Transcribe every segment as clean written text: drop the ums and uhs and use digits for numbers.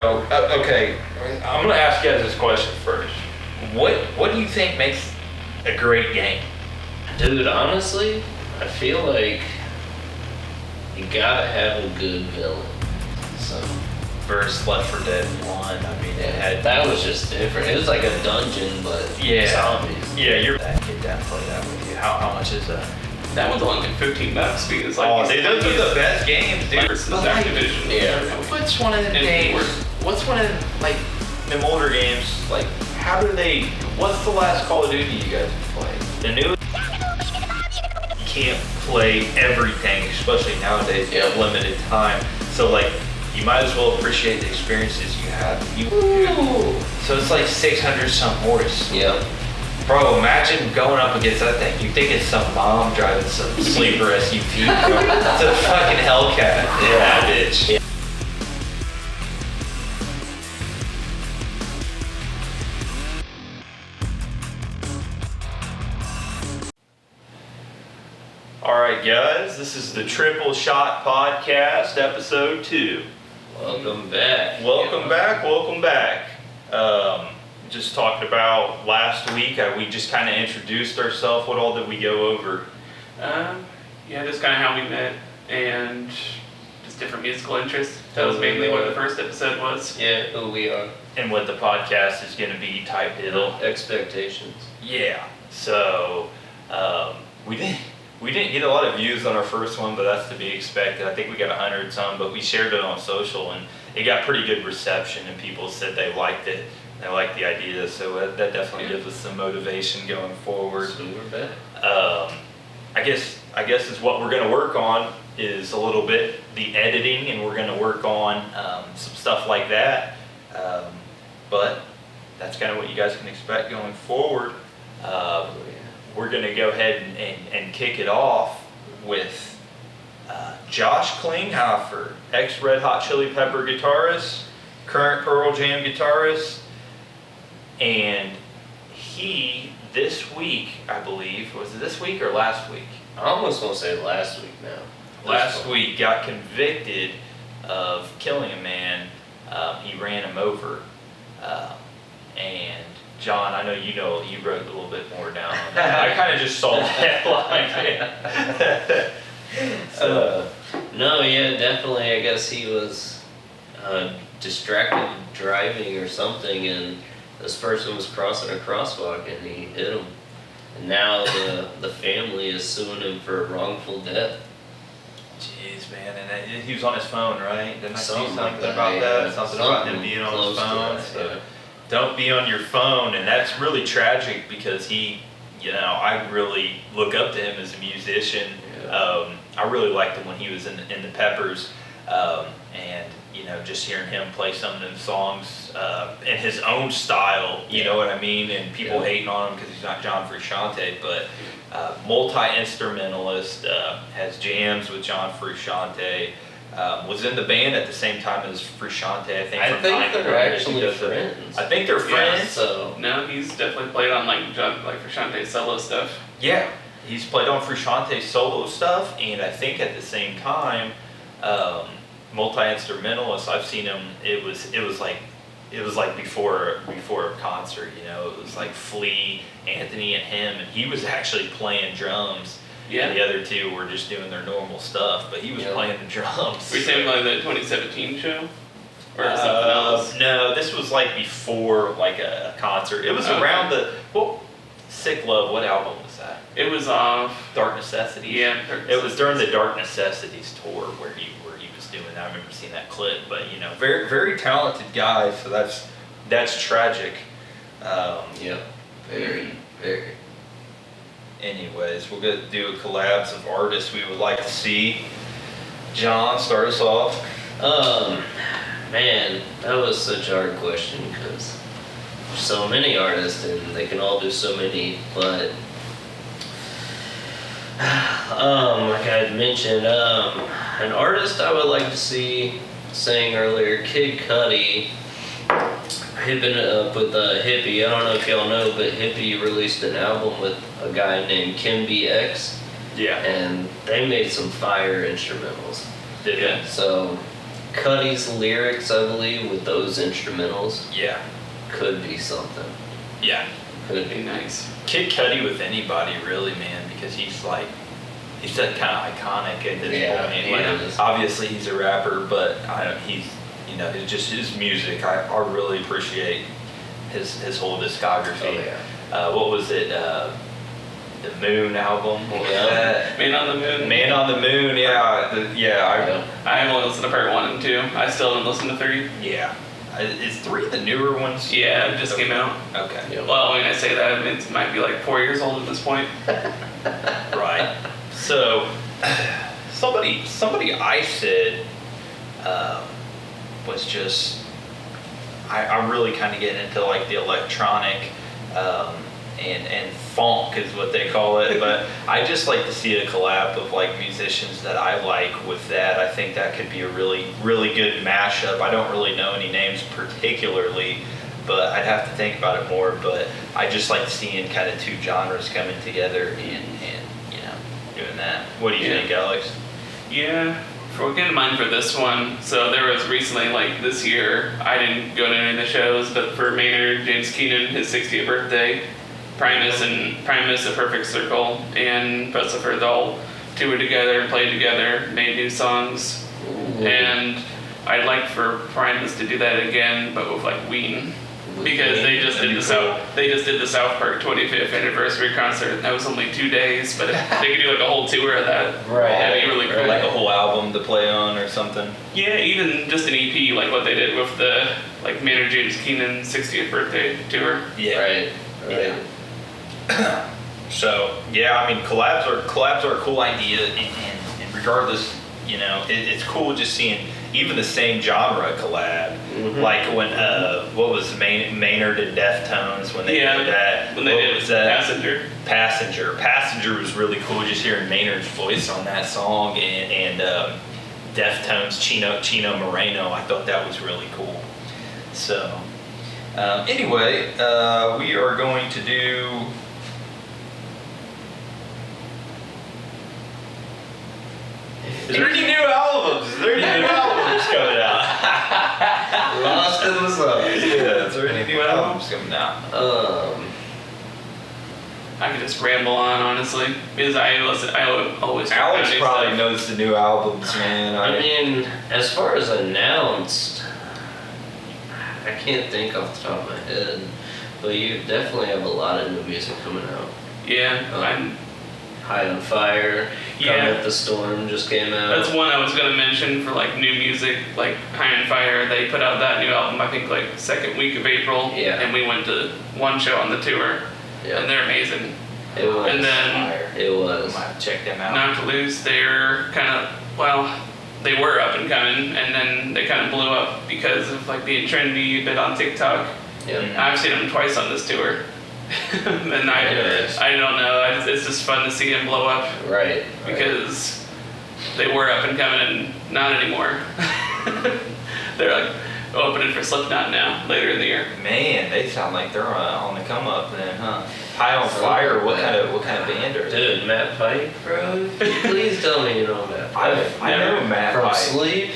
Okay, I'm gonna ask you guys this question first. What do you think makes a great game? Dude, honestly, I feel like you gotta have a good villain. So Versus Left 4 Dead 1, I mean, it had that was just different. It was like a dungeon, but zombies. Yeah, you're that kid that play that with you. How much is that? That one's only like $15 because like Oh, dude, those are the best games, dude. versus But, like, Activision. Yeah. What's one of the And games? worse. What's one of like them older games? Like, how do they? What's the last Call of Duty you guys have played? The new. You can't play everything, especially nowadays. You have limited time, so like you might as well appreciate the experiences you have. So it's like 600 some horse. Yeah. Bro, imagine going up against that thing. You think it's some mom driving some sleeper SUV. It's a fucking Hellcat. Yeah, bitch. Alright guys, this is the Triple Shot Podcast, episode 2. Welcome back. Welcome back. Just talked about last week, we just kind of introduced ourselves. What all did we go over? Yeah, just kind of how we met and just different musical interests. That was mainly what the first episode was. Yeah, who we are. And what the podcast is going to be type deal. Expectations. Yeah, so we didn't get a lot of views on our first one, but that's to be expected. I think we got 100 some, but we shared it on social and it got pretty good reception and people said they liked it. They liked the idea, so that definitely gives us some motivation going forward. So we're back. I guess is what we're going to work on is a little bit the editing, and we're going to work on some stuff like that. But that's kind of what you guys can expect going forward. We're going to go ahead and kick it off with Josh Klinghoffer, ex-Red Hot Chili Pepper guitarist, current Pearl Jam guitarist, and he, this week, I believe, was it this week or last week? I almost want to say last week now. Last week got convicted of killing a man. He ran him over. And John, I know you wrote a little bit more down on that. I kind of just saw the headline. No, yeah, definitely. I guess he was distracted driving or something, and this person was crossing a crosswalk and he hit him. And now the family is suing him for wrongful death. Jeez, man, and he was on his phone, right? Didn't I see Something something like about that, that? yeah. Something about him being on his phone. So don't be on your phone, and that's really tragic because he, I really look up to him as a musician. Yeah. I really liked him when he was in the Peppers, and just hearing him play some of them songs in his own style, you know what I mean? And people hating on him because he's not John Frusciante, but multi-instrumentalist, has jams with John Frusciante, was in the band at the same time as Frusciante, I think. I think they're actually friends. I think they're friends. So No, he's definitely played on like Frusciante's solo stuff. Yeah, he's played on Frusciante's solo stuff, and I think at the same time, multi-instrumentalist, I've seen him, it was like before a concert, it was like Flea, Anthony, and him, and he was actually playing drums. Yeah. And the other two were just doing their normal stuff, but he was playing the drums. Were you saying like the 2017 show? Or something else? No, this was like before like a concert. It was around Sick Love, what album was that? It was off. Dark Necessities? Yeah. It was during the Dark Necessities tour where he was doing that. I remember seeing that clip, but very, very talented guy, so that's tragic. yeah, very, very. Anyways, we're going to do a collabs of artists we would like to see. John, start us off. Man, that was such a hard question because there's so many artists and they can all do so many, but like I had mentioned, an artist I would like to see saying earlier, Kid Cudi, hipping it up with Hippie. I don't know if y'all know, but Hippie released an album with a guy named Kim BX. Yeah. And they made some fire instrumentals. Did So Cuddy's lyrics, I believe, with those instrumentals Yeah, could be something. yeah. Could That'd be be. nice. Kid Cudi with anybody, really, man, because he's that kind of iconic at this Yeah, point. he Like, is. obviously he's a rapper, but he's, it's just his music. I really appreciate his whole discography. Oh, yeah. What was it? The Moon album. What was Yeah. that? Man on the Moon. Man on the Moon. Yeah, Yeah. I only listened to part 1 and 2. I still haven't listened to 3. yeah. Is 3 the newer ones? Yeah, it just came out. Okay. Yeah. Well, when I say that, it might be like 4 years old at this point. Right. So, somebody I said was just, I'm really kind of getting into like the electronic and funk is what they call it. But I just like to see a collab of like musicians that I like with that. I think that could be a really, really good mashup. I don't really know any names particularly, but I'd have to think about it more. But I just like seeing kind of two genres coming together and doing that. What do you think, Alex? Yeah, we're getting mine for this one. So there was recently, like this year, I didn't go to any of the shows, but for Maynard James Keenan, his 60th birthday, Primus, A Perfect Circle, and Bustifer all toured together, played together, made new songs. Ooh. And I'd like for Primus to do that again, but with like Ween. Because they just did the South Park 25th anniversary concert. And that was only 2 days, but if they could do like a whole tour of that. Right. That'd be really cool. Or like a whole album to play on or something. Yeah, even just an EP, like what they did with the like Maynard James Keenan 60th birthday tour. Yeah. Right. Yeah. So yeah, I mean collabs are a cool idea, and regardless, it's cool just seeing even the same genre collab. Mhm. Like when what was Maynard and Deftones when they did that? When they What did was that? Passenger Was really cool. Just hearing Maynard's voice on that song and Deftones Chino Moreno. I thought that was really cool. So anyway, we are going to do. Is there any new albums? coming out? Lost in the sauce. Yeah, is there any new albums coming out? I could just ramble on, honestly, because I always check out Alex new probably stuff. knows the new albums, man. I mean, as far as announced, I can't think off the top of my head, but you definitely have a lot of new music coming out. Yeah, I'm. High on Fire, Yeah. Come With the Storm just came out. That's one I was gonna mention for like new music, like High on Fire. They put out that new album, I think, like second week of April. Yeah. And we went to one show on the tour, Yeah. and they're amazing. It was. And then It was. I might check them out. Not to Lose, they're kind of they were up and coming, and then they kind of blew up because of like being trendy, a bit on TikTok. Yeah. I've seen them twice on this tour. And I don't know. It's just fun to see them blow up Right. because they were up and coming and not anymore. They're like opening for Slipknot now later in the year. Man, they sound like they're on the come up then, huh? High on Fire. What kind of band are they? Dude, Matt Pike, bro. Please tell me you know Matt Pike. I know Matt From Pike. Sleep.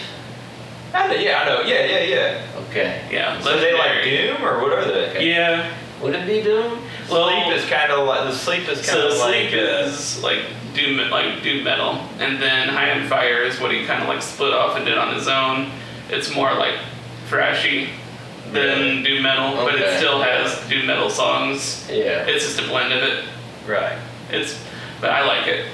I know. Yeah. Okay. Yeah. So they like legendary. Doom or what are they? Yeah. Would it be Doom? Well, Sleep is kind of like Sleep like is like doom metal, and then High on Fire is what he kind of like split off and did on his own. It's more like thrashy than doom metal, but it Okay. still has doom metal songs. Yeah. It's just a blend of it. right. But I like it.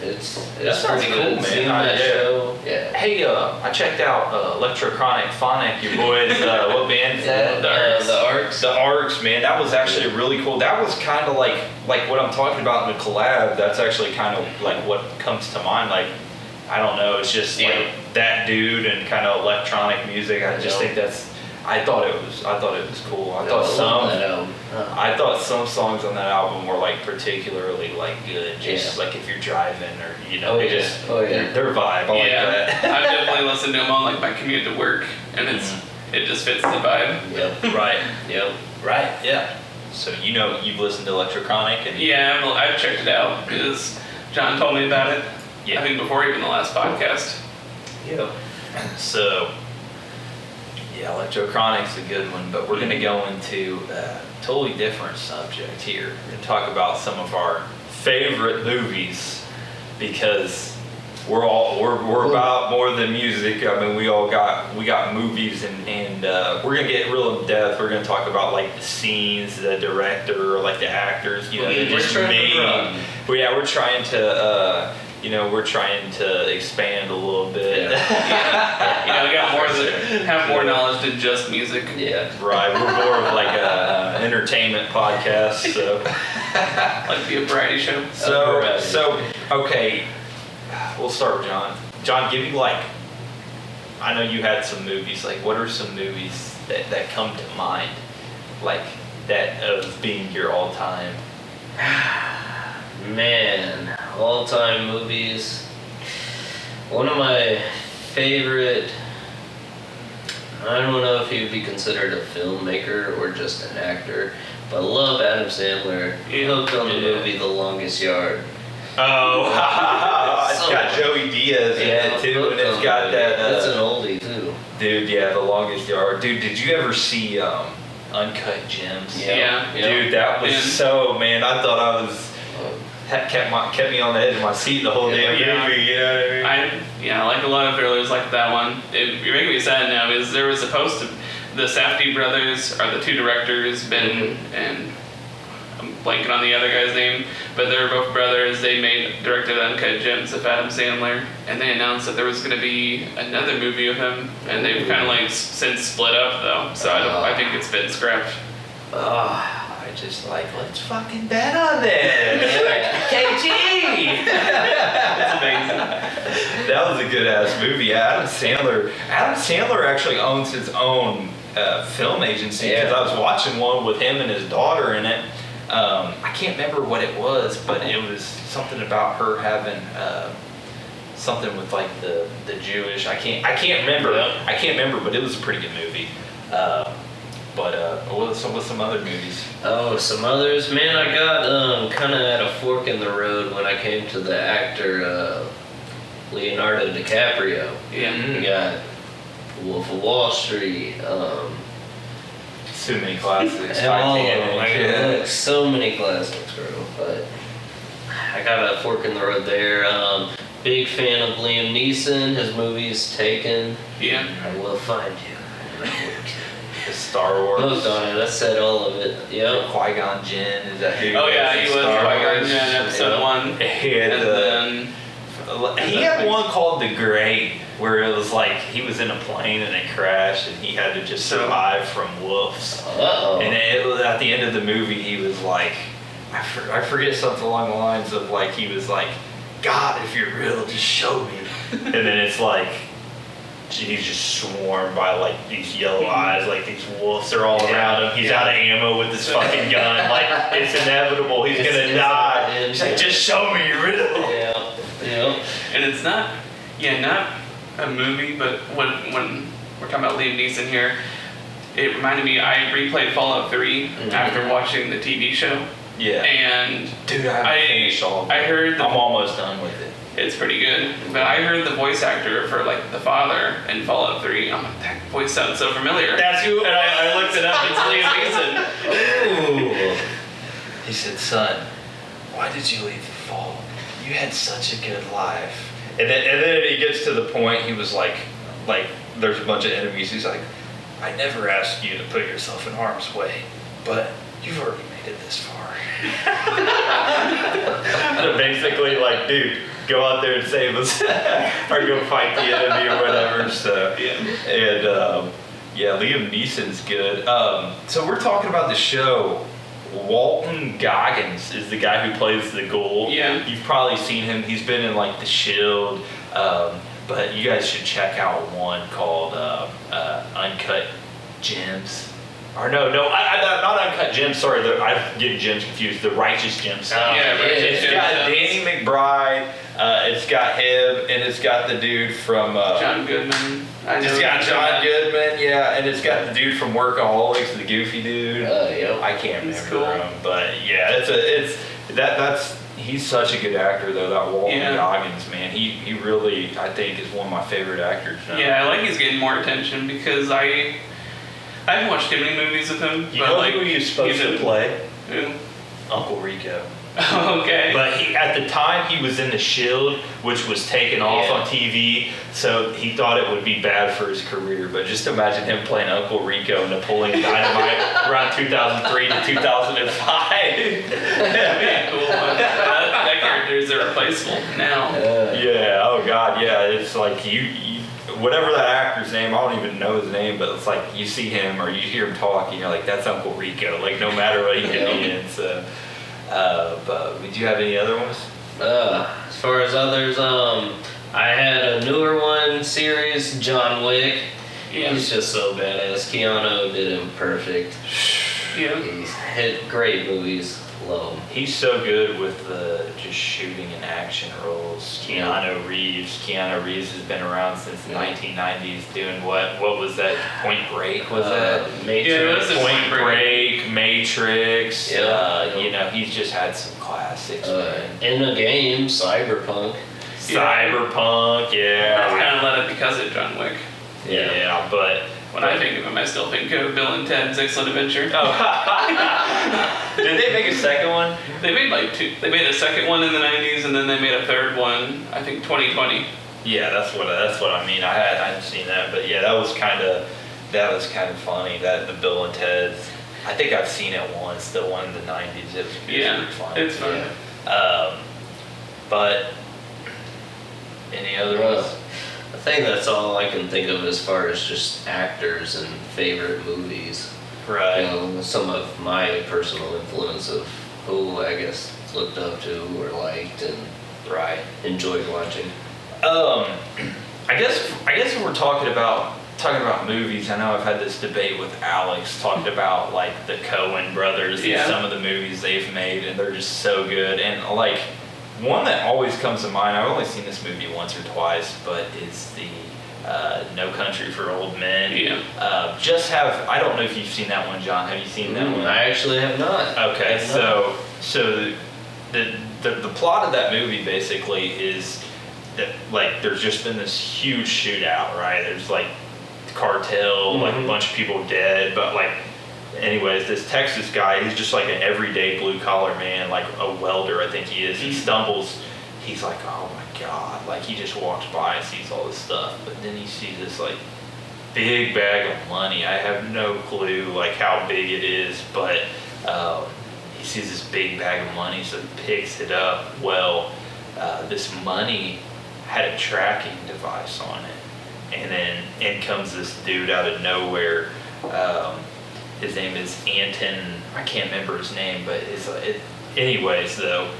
It's That sounds pretty cool, good. man. Seeing that Yeah. show. Yeah. Hey, I checked out Electrochronic Phonic, your boys. What band? The Arcs. The Arcs, man. That was actually really cool. That was kind of like what I'm talking about in the collab. That's actually kind of like what comes to mind. Like, I don't know. It's just Yeah. like that dude and kind of electronic music. I just Yeah. think that's. I thought it was cool. I I thought love that album. I thought some songs on that album were like particularly like good, just Yeah. like if you're driving or Oh, they yeah. just Oh, yeah. their vibe. I Yeah. like that. I've definitely listened to them on like my commute to work, and it just fits the vibe. Yep. Right, Yep. right, yeah. So you've listened to Electrochronic and Yeah, I've checked it out because John told me about it. Yeah. I think before even the last podcast. yeah. So, yeah, Electrochronic's a good one, but we're gonna go into a totally different subject here. We're gonna talk about some of our favorite movies because we're about more than music. I mean, we got movies and we're gonna get real in depth. We're gonna talk about like the scenes, the director, like the actors. You know, We're just trying to made. run. Well, yeah, we're trying to. We're trying to expand a little bit. Have more knowledge than just music. Yeah. Right, we're more of like a entertainment podcast. So, Like be a variety show. Okay, we'll start with John. John, give me I know you had some movies. Like, what are some movies that come to mind, like that of being your all-time? Man, all-time movies. One of my favorite. I don't know if he would be considered a filmmaker or just an actor, but I love Adam Sandler. He hooked on the movie The Longest Yard. Oh, it's got Joey Diaz in it too, and it's got that. That's an oldie too. Dude, yeah, The Longest Yard. Dude, did you ever see Uncut Gems? Yeah. Dude, that was man. I thought I was. Kept me on the edge of my seat the whole damn movie, you know what I mean? I like a lot of thrillers like that one. You're making me sad now because there was supposed to, the Safdie brothers are the two directors, Ben and I'm blanking on the other guy's name, but they're both brothers. They directed Uncut Gems with Adam Sandler, and they announced that there was going to be another movie of him, and they've kind of since split up though, so I think it's been scrapped. Just let's fucking bet on this. KG. That's amazing. That was a good ass movie. Adam Sandler actually owns his own film agency because I was watching one with him and his daughter in it. I can't remember what it was, but it was something about her having something with like the Jewish. I can't remember. Yeah. I can't remember, but it was a pretty good movie. But what's some other movies? Oh, some others. Man, I got kind of at a fork in the road when I came to the actor Leonardo DiCaprio. Yeah. We got Wolf of Wall Street. So many classics. Titanic. So many classics, bro. But I got a fork in the road there. Big fan of Liam Neeson. His movies Taken. Yeah. I Will Find You. Star Wars. Hooked on it. I said all of it. Yep. Qui-Gon Jinn, is that who? Oh yeah, he was Qui-Gon Jinn in episode 1. And then he had one called The Great, where it was like he was in a plane and it crashed, and he had to just survive from wolves. Uh-oh. And it was at the end of the movie, he was like, I forget something along the lines of like he was like, God, if you're real, just show me. And then it's like. He's just swarmed by like these yellow eyes, like these wolves are all around him. He's out of ammo with his fucking gun. Like it's inevitable. He's gonna die. He's like, just show me you're real. Yeah. And it's not a movie, but when we're talking about Liam Neeson here, it reminded me. I replayed Fallout 3 after watching the TV show. Yeah. And dude, I finished all of it. I heard. I'm almost done with it. It's pretty good. But I heard the voice actor for like the father in Fallout 3. I'm like, that voice sounds so familiar. That's who. And I looked it up. It's Liam Neeson. Ooh. He said, son, why did you leave the fall? You had such a good life. And then he gets to the point, he was like there's a bunch of enemies. He's like, I never asked you to put yourself in harm's way, but you've already made it this far. So basically, like, dude, go out there and save us, or go fight the enemy or whatever. So and Liam Neeson's good. So we're talking about the show. Walton Goggins is the guy who plays the ghoul. Yeah. You've probably seen him. He's been in like The Shield. But you guys should check out one called Uncut Gems. Or no, not Uncut Gems. Sorry, I'm getting Gems confused. The Righteous Gems. It's got Danny McBride. It's got him, and it's got the dude from John Goodman. It's got John Goodman, yeah, and it's got the dude from Workaholics, the goofy dude. Yep. I can't He's remember cool. him, but yeah, that's He's such a good actor, though. That Walton Yeah. Goggins, man, he really, I think, is one of my favorite actors now. Yeah, I like he's getting more attention because I haven't watched too many movies with him. You but know like, who he was supposed to play? Who? Uncle Rico. Okay. But at the time, he was in The Shield, which was taken off Yeah. on TV, so he thought it would be bad for his career. But just imagine him playing Uncle Rico in Napoleon Dynamite around 2003 to 2005. That'd be a cool one. That character is irreplaceable now. Yeah, oh God, yeah. It's like you, whatever that actor's name, I don't even know his name, but it's like you see him or you hear him talk and you're like, that's Uncle Rico, like no matter what he can be in. So, but did you have any other ones? As far as others, I had a newer one series, John Wick. Yeah. He's just so badass. Keanu did him perfect. Yeah. He's hit great movies. Love him. He's so good with the just shooting and action roles. Keanu Reeves has been around since the 1990s doing what was that? Point Break, was that? Matrix. Yeah, it was a Point Break, Matrix. Yeah. You know, he's just had some classics, man. In a game, Cyberpunk. Cyberpunk, I yeah. kind of let it because of John Wick. Yeah, but When I think of him, I still think of Bill and Ted's Excellent Adventure. oh. Did they make a second one? They made like two. They made a second one in the 90s, and then they made a third one, I think 2020. Yeah, that's what I mean. I hadn't seen that, but yeah, that was kind of funny. That the Bill and Ted's. I think I've seen it once. The one in the 90s. It was Yeah, pretty fun. it's fun. Yeah. But any other ones? I think that's all I can think of as far as just actors and favorite movies. Right. You know, some of my personal influence of who I guess looked up to or liked and Right. enjoyed watching. I guess when we're talking about movies, I know I've had this debate with Alex talking about like the Coen brothers Yeah. and some of the movies they've made, and they're just so good. And like one that always comes to mind, I've only seen this movie once or twice, but is the No Country for Old Men. Yeah. I don't know if you've seen that one, John. Have you seen that one? I actually have not. Okay, I have not. so the plot of that movie basically is that like there's just been this huge shootout, right? There's like cartel, like a bunch of people dead, but like anyways, this Texas guy, he's just like an everyday blue collar man, like a welder, I think he is. He stumbles, he's like, oh my God, like he just walks by and sees all this stuff, but then he sees this like big bag of money. I have no clue like how big it is, but he sees this big bag of money, so he picks it up. Well, this money had a tracking device on it. And then in comes this dude out of nowhere. His name is Anton. I can't remember his name, but anyways, though,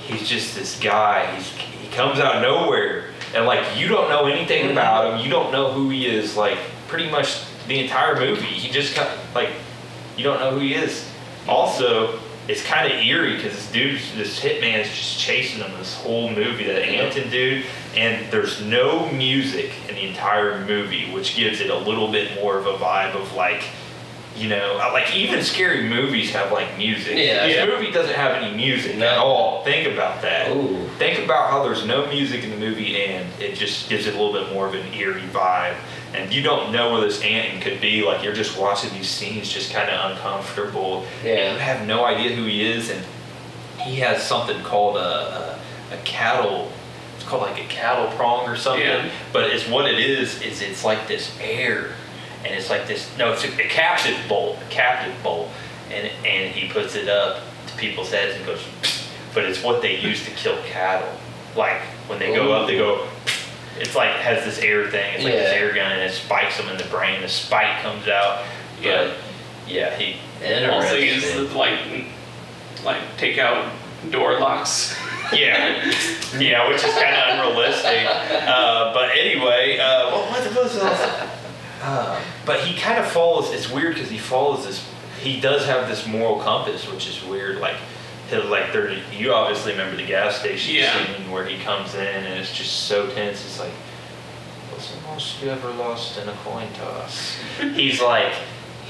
he's just this guy. He comes out of nowhere, and like you don't know anything about him. You don't know who he is. Like pretty much the entire movie, he just like you don't know who he is. Also, it's kind of eerie because this hitman is just chasing him this whole movie, that Anton dude, and there's no music in the entire movie, which gives it a little bit more of a vibe of like, you know, like even scary movies have like music. Yeah. This Yeah. movie doesn't have any music No. at all. Think about that. Ooh. Think about how there's no music in the movie and it just gives it a little bit more of an eerie vibe. And you don't know where this Anton could be. Like you're just watching these scenes, just kind of uncomfortable. Yeah. And you have no idea who he is. And he has something called a cattle. It's called like a cattle prong or something. Yeah. But it's what it is it's like this air. And it's like this. No, it's a captive bolt. And he puts it up to people's heads and goes. Psst. But it's what they use to kill cattle. Like when they go up, they go. It's like it has this air thing. It's like this air gun, and it spikes them in the brain. The spike comes out. But yeah, he Also uses like take out door locks. yeah, which is kind of unrealistic. But anyway, what was else? But he kind of follows. It's weird because he follows this. He does have this moral compass, which is weird. Like you obviously remember the gas station scene where he comes in and it's just so tense. It's like, what's the most you ever lost in a coin toss? He's like,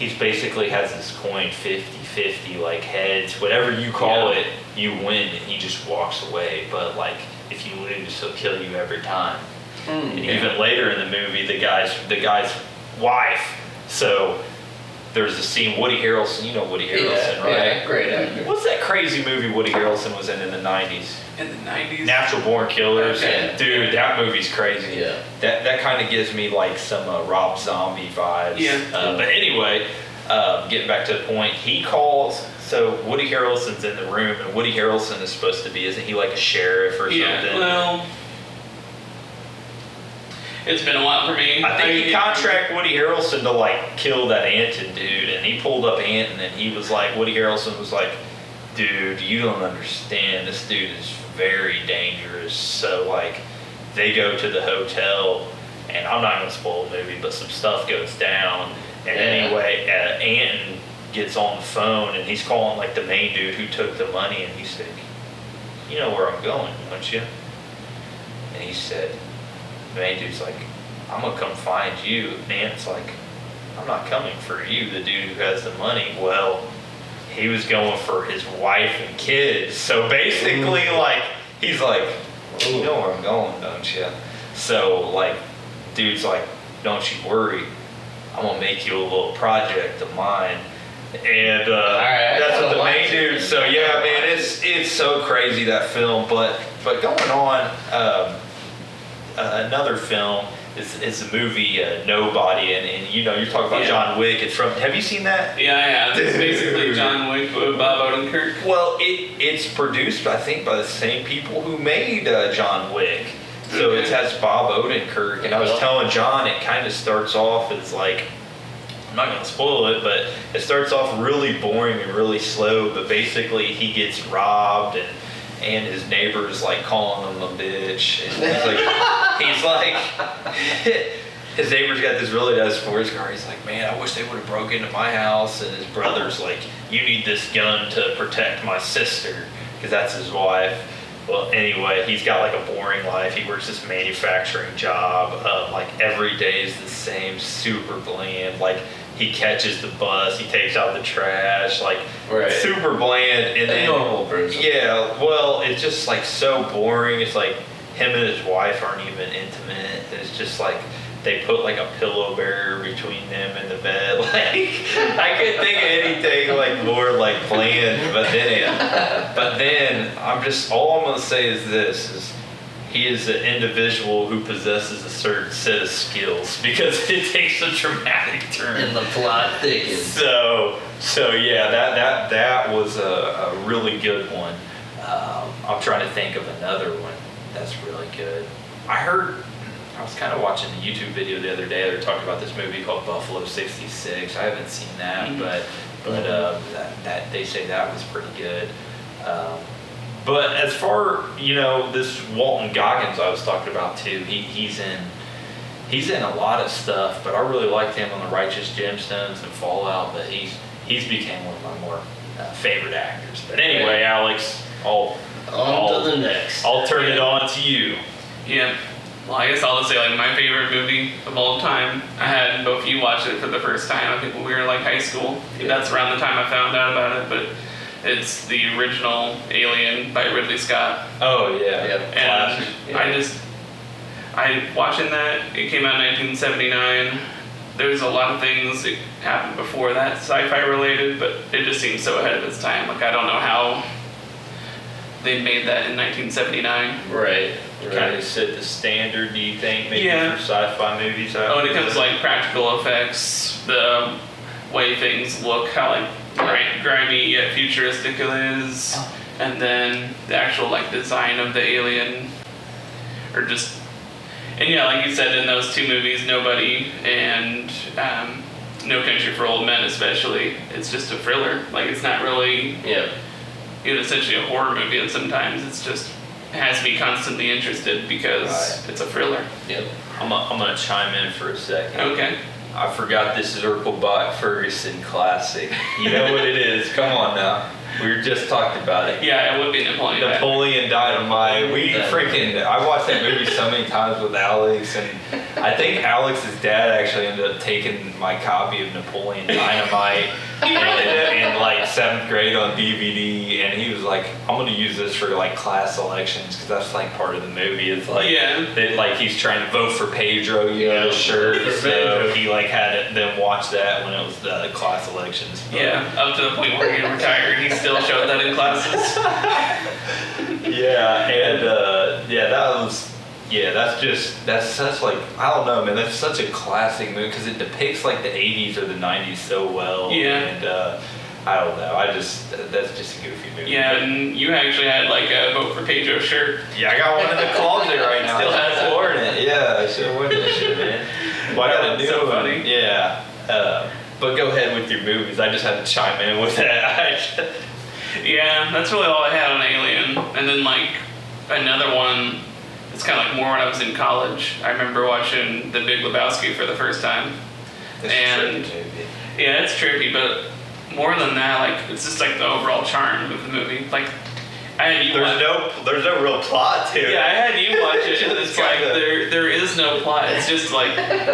he's basically has this coin 50-50, like heads, whatever you call it, you win, and he just walks away. But like if you lose, he'll kill you every time. And even later in the movie, the guy's wife. So there's a scene, Woody Harrelson, you know Woody Harrelson, right? Yeah, great actor. What's that crazy movie Woody Harrelson was in the 90s? In the 90s? Natural Born Killers. Okay. Dude, that movie's crazy. Yeah. That kind of gives me like some Rob Zombie vibes. Yeah. But anyway, getting back to the point, he calls, so Woody Harrelson's in the room, and Woody Harrelson is supposed to be, isn't he like a sheriff or something? Well, it's been a while for me. I think he contracted Woody Harrelson to like kill that Anton dude, and he pulled up Anton, and he was like, Woody Harrelson was like, dude, you don't understand, this dude is very dangerous. So like, they go to the hotel, and I'm not gonna spoil the movie, but some stuff goes down, and anyway, Anton gets on the phone, and he's calling like the main dude who took the money, and he said, you know where I'm going, don't you? And he said, the main dude's like, I'm gonna come find you. Ant's like, I'm not coming for you, the dude who has the money. Well, he was going for his wife and kids. So basically, like, he's like, you know where I'm going, don't you? So, like, dude's like, don't you worry. I'm gonna make you a little project of mine. And that's what the main dude. So yeah, man, it's so crazy, that film. But going on, another film is the movie Nobody, and you know, you're talking about John Wick. It's from, have you seen that? Yeah. It's basically John Wick with Bob Odenkirk. Well, it's produced, I think, by the same people who made John Wick. So it has Bob Odenkirk, and I was telling John, it kind of starts off as like, I'm not going to spoil it, but it starts off really boring and really slow, but basically he gets robbed, and his neighbor's like calling him a bitch. And he's like, his neighbor's got this really nice sports car. He's like, man, I wish they would have broke into my house. And his brother's like, you need this gun to protect my sister, because that's his wife. Well, anyway, he's got like a boring life. He works this manufacturing job. Like every day is the same, super bland. Like he catches the bus, he takes out the trash, like super bland. And then, normal person. Yeah, well, it's just like so boring. It's like him and his wife aren't even intimate. It's just like they put like a pillow barrier between them and the bed. Like I couldn't think of anything like more like bland. But then I'm just, all I'm gonna say is this: is he is an individual who possesses a certain set of skills, because it takes a dramatic turn. And the plot thickens. So yeah, that was a really good one. I'm trying to think of another one that's really good. I was kind of watching a YouTube video the other day. They were talking about this movie called Buffalo 66. I haven't seen that, but that they say that was pretty good. But as far, you know, this Walton Goggins I was talking about too, he's in a lot of stuff, but I really liked him on The Righteous Gemstones and Fallout, but he's became one of my more favorite actors. But anyway, Alex, on to the next. I'll turn it on to you. Yeah. Well, I guess I'll just say, like, my favorite movie of all time. I had both of you watch it for the first time. I think when we were like high school. That's around the time I found out about it. But it's the original Alien by Ridley Scott. Oh yeah. And I watching that. It came out in 1979. There's a lot of things that happened before that, sci-fi related, but it just seems so ahead of its time. Like, I don't know how they made that in 1979. Right. Kind of set the standard, do you think, maybe for sci-fi movies? When it comes to like practical effects, the way things look, how like grimy yet futuristic it is, and then the actual like design of the alien, or just, and yeah, like you said, in those two movies, Nobody and No Country for Old Men especially, it's just a thriller. Like, it's not really essentially a horror movie, and sometimes it's just, it has me constantly interested because it's a thriller. Yep. I'm gonna chime in for a second. Okay. I forgot this Urkel Bach Ferguson classic. You know what it is? Come on now. We were just talked about it. Yeah, it would be Napoleon. Napoleon Dynamite. We freaking. I watched that movie so many times with Alex, and I think Alex's dad actually ended up taking my copy of Napoleon Dynamite in like 7th grade on DVD, and he was like, "I'm gonna use this for like class elections because that's like part of the movie. It's like like he's trying to vote for Pedro, you know, the shirt. So he like had them watch that when it was the class elections. But, yeah, up to the point where he retired, he still showed that in classes. Yeah, and that's such like, I don't know, man, that's such a classic movie because it depicts like the 80s or the 90s so well. Yeah. And I don't know, that's just a goofy movie. Yeah, and you actually had like a vote for Pedro shirt. Yeah, I got one in the closet right now. Still has it. worn it. Yeah, I should have worn that shit, man. Well, I got a new So one. funny. Yeah. But go ahead with your movies. I just had to chime in with that. Yeah, that's really all I had on Alien. And then like another one, it's kind of like more when I was in college. I remember watching The Big Lebowski for the first time. It's And- a tricky movie. Yeah, it's tricky, but more than that, like it's just like the overall charm of the movie. Like I had you There's no real plot to it. Yeah, I had you watch it, and It's it's like kinda- there is no plot. It's just like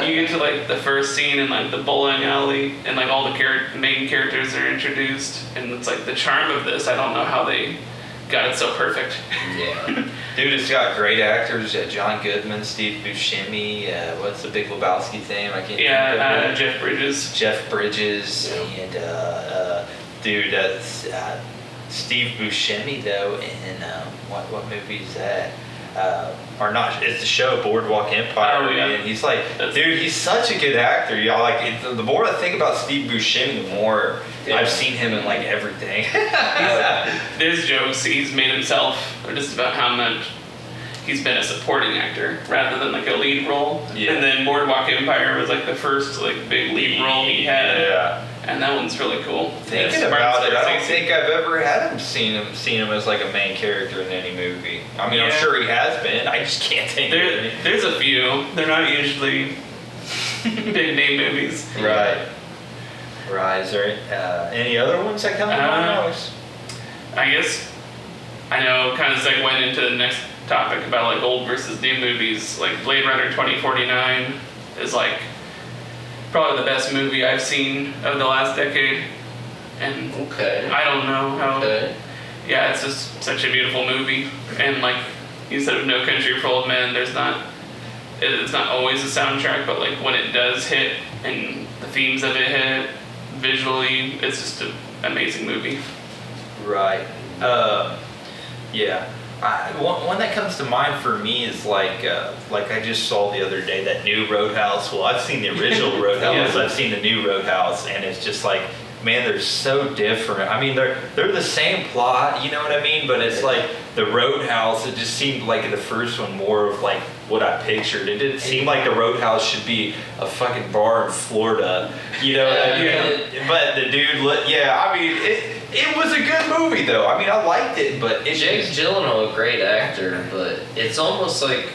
you get to like the first scene in like the bowling alley, and like all the main characters are introduced, and it's like the charm of this. I don't know how they got it so perfect. Yeah. Dude, it's got great actors. John Goodman, Steve Buscemi. What's the Big Lebowski's name? I can't think of Yeah, it. Jeff Bridges. Jeff Bridges and dude, that's Steve Buscemi though. In what movie is that? Or not? It's the show Boardwalk Empire. Oh, yeah. And he's like, dude, he's such a good actor. Y'all like the more I think about Steve Buscemi, the more I've seen him in like everything. There's jokes he's made himself, or just about how much he's been a supporting actor rather than like a lead role. Yeah. And then Boardwalk Empire was like the first like big lead role he had. Yeah. And that one's really cool. Thinking It's about Martin it, I don't Scorsese. think I've ever had him seen him as like a main character in any movie. I mean, I'm Yeah. sure he has been. I just can't think of any. There's a few. They're not usually big name movies. Right. Right. Is there any other ones that come to mind? I guess I know kind of segueing into the next topic about like old versus new movies. Like Blade Runner 2049 is like probably the best movie I've seen of the last decade. And Okay. I don't know how. Okay. Yeah, it's just such a beautiful movie. And like you said, of No Country for Old Men, it's not always a soundtrack, but like when it does hit and the themes of it hit visually, it's just an amazing movie. Right. Yeah. One that comes to mind for me is like I just saw the other day, that new Roadhouse. Well, I've seen the original Roadhouse. Yeah. I've seen the new Roadhouse, and it's just like, man, they're so different. I mean, they're the same plot, you know what I mean? But it's like the Roadhouse. It just seemed like the first one more of like what I pictured. It didn't seem like the Roadhouse should be a fucking bar in Florida, you know what I mean? But the dude, I mean, it was a good movie though. I mean, I liked it, but it's Jake just, Gyllenhaal, a great actor, but it's almost like,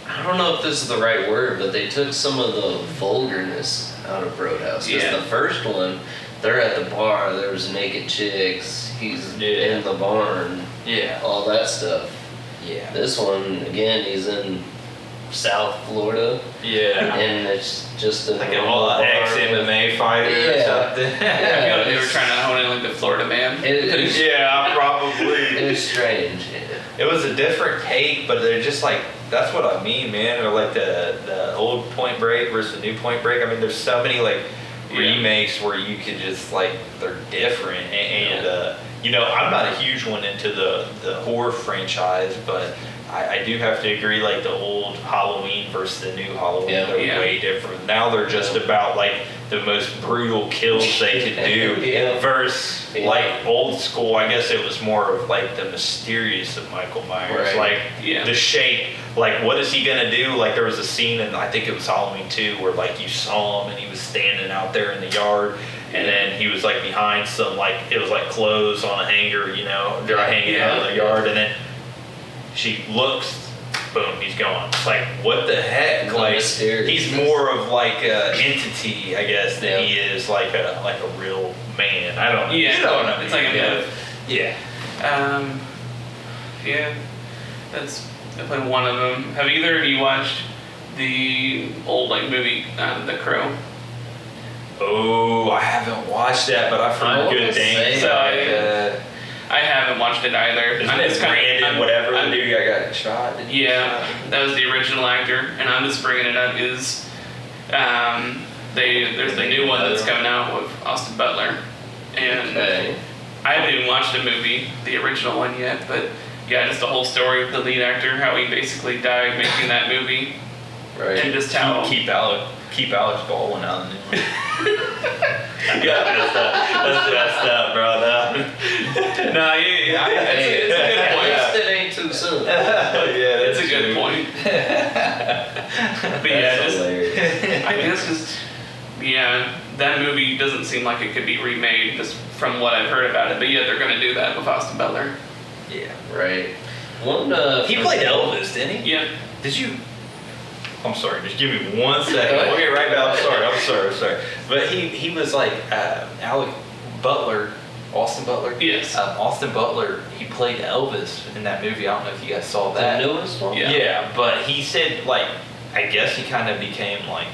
I don't know if this is the right word, but they took some of the vulgarness out of Roadhouse. Because Yeah. the first one, they're at the bar, there's naked chicks, he's in the barn, yeah, all that stuff. yeah, This one, again, he's in South Florida, yeah. and it's just a Like an normal bar. ex-MMA fighter or Yeah. something. I feel like they were trying to hone in like the Florida Man. Yeah, probably. It was strange. It was a different take, but they're just like, that's what I mean, man. Or like the old Point Break versus the new Point Break. I mean, there's so many like remakes where you could just like, they're different. And you know, I'm not a huge one into the horror franchise, but I do have to agree, like the old Halloween versus the new Halloween, they're way different. Now they're just about like the most brutal kills they could do versus like old school. I guess it was more of like the mysterious of Michael Myers, like the shape. Like, what is he gonna do? Like, there was a scene, and I think it was Halloween 2, where like you saw him and he was standing out there in the yard, and then he was like behind some like, it was like clothes on a hanger, you know, they're hanging out in the yard, and then she looks boom, he's gone. It's like, what the heck? The Like, mysteriousness. he's more of like a entity, I guess, than Yeah. he is like a real man. I don't know. Yeah, You know what I it's mean? like a Yeah. myth. Yeah. Yeah, that's definitely one of them. Have either of you watched the old like movie, The Crow? Oh, I haven't watched that, but I've I heard wanna good things. say about that. it. I haven't watched it either. Isn't I'm it just kinda- Brandon, I'm- whatever I'm- the dude got shot? Didn't he get Yeah, shot? that was the original actor, and I'm just bringing it up is there's the new one that's coming out with Austin Butler, and Okay. I haven't even watched the movie, the original one yet, but yeah, just the whole story of the lead actor, how he basically died making that movie, Right. and just how Keep Alex Baldwin out of the new one. Yeah, that's messed up, bro. no, it's a good At point. least it ain't too soon. Yeah, It's a good point. But yeah, That's just hilarious. I guess just yeah, that movie doesn't seem like it could be remade just from what I've heard about it. But yeah, they're gonna do that with Austin Butler. Yeah. Right. One. He played Elvis, didn't he? Yeah. Did you? I'm sorry. Just give me 1 second. We'll get right back. I'm sorry. But he was like Alec Butler, Austin Butler. Yes. Austin Butler. He played Elvis in that movie. I don't know if you guys saw The that. newest one. Yeah. Yeah, but he said like, I guess he kind of became like,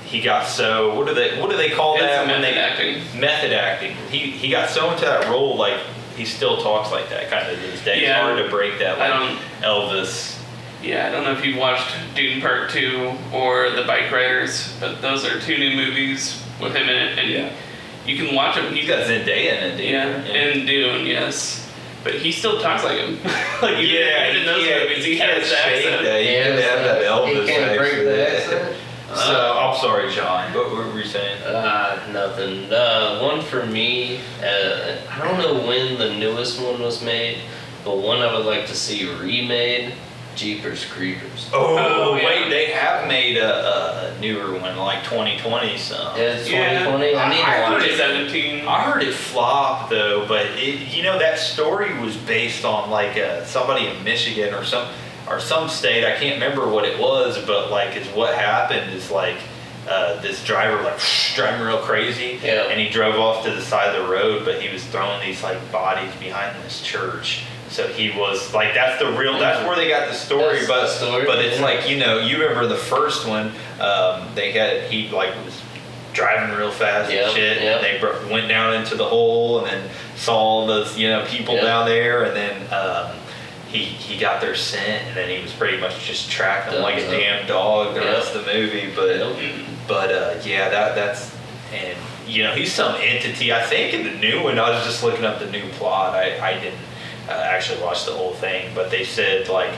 he got so what do they call It's that when method they acting. method acting? He got so into that role, like he still talks like that kind of to this day. Yeah. It's hard to break that I like don't- Elvis. Yeah, I don't know if you've watched Dune Part 2 or The Bike Riders, but those are two new movies with him in it, and Yeah. you can watch them. He's got Zendaya in it, dude. Yeah, and Dune, yes. But he still talks like him. Like even in those movies, he has his accent. That. He didn't have that Elvis He can't break the accent. So I'm sorry, John. What were you saying? Nothing. One for me. I don't know when the newest one was made, but one I would like to see remade. Jeepers Creepers. Oh, yeah. wait, they have made a newer one, like 2020. So It's Yeah. 2020. I need to I watch it. 2017. I heard it flop though, but that story was based on like somebody in Michigan or some state. I can't remember what it was, but like is what happened is like this driver like driving real crazy, Yeah. and he drove off to the side of the road, but he was throwing these like bodies behind this church. So he was like, that's where they got the story, That's but the story, but it's yeah. like you remember the first one, he like was driving real fast Yep, and shit, yep. and they went down into the hole and then saw those people Yep. down there, and then he got their scent, and then he was pretty much just tracking them like a Yep. damn dog the Yep. rest of the movie, but yeah, that's and he's some entity. I think in the new one, I was just looking up the new plot. I didn't actually watch the whole thing, but they said like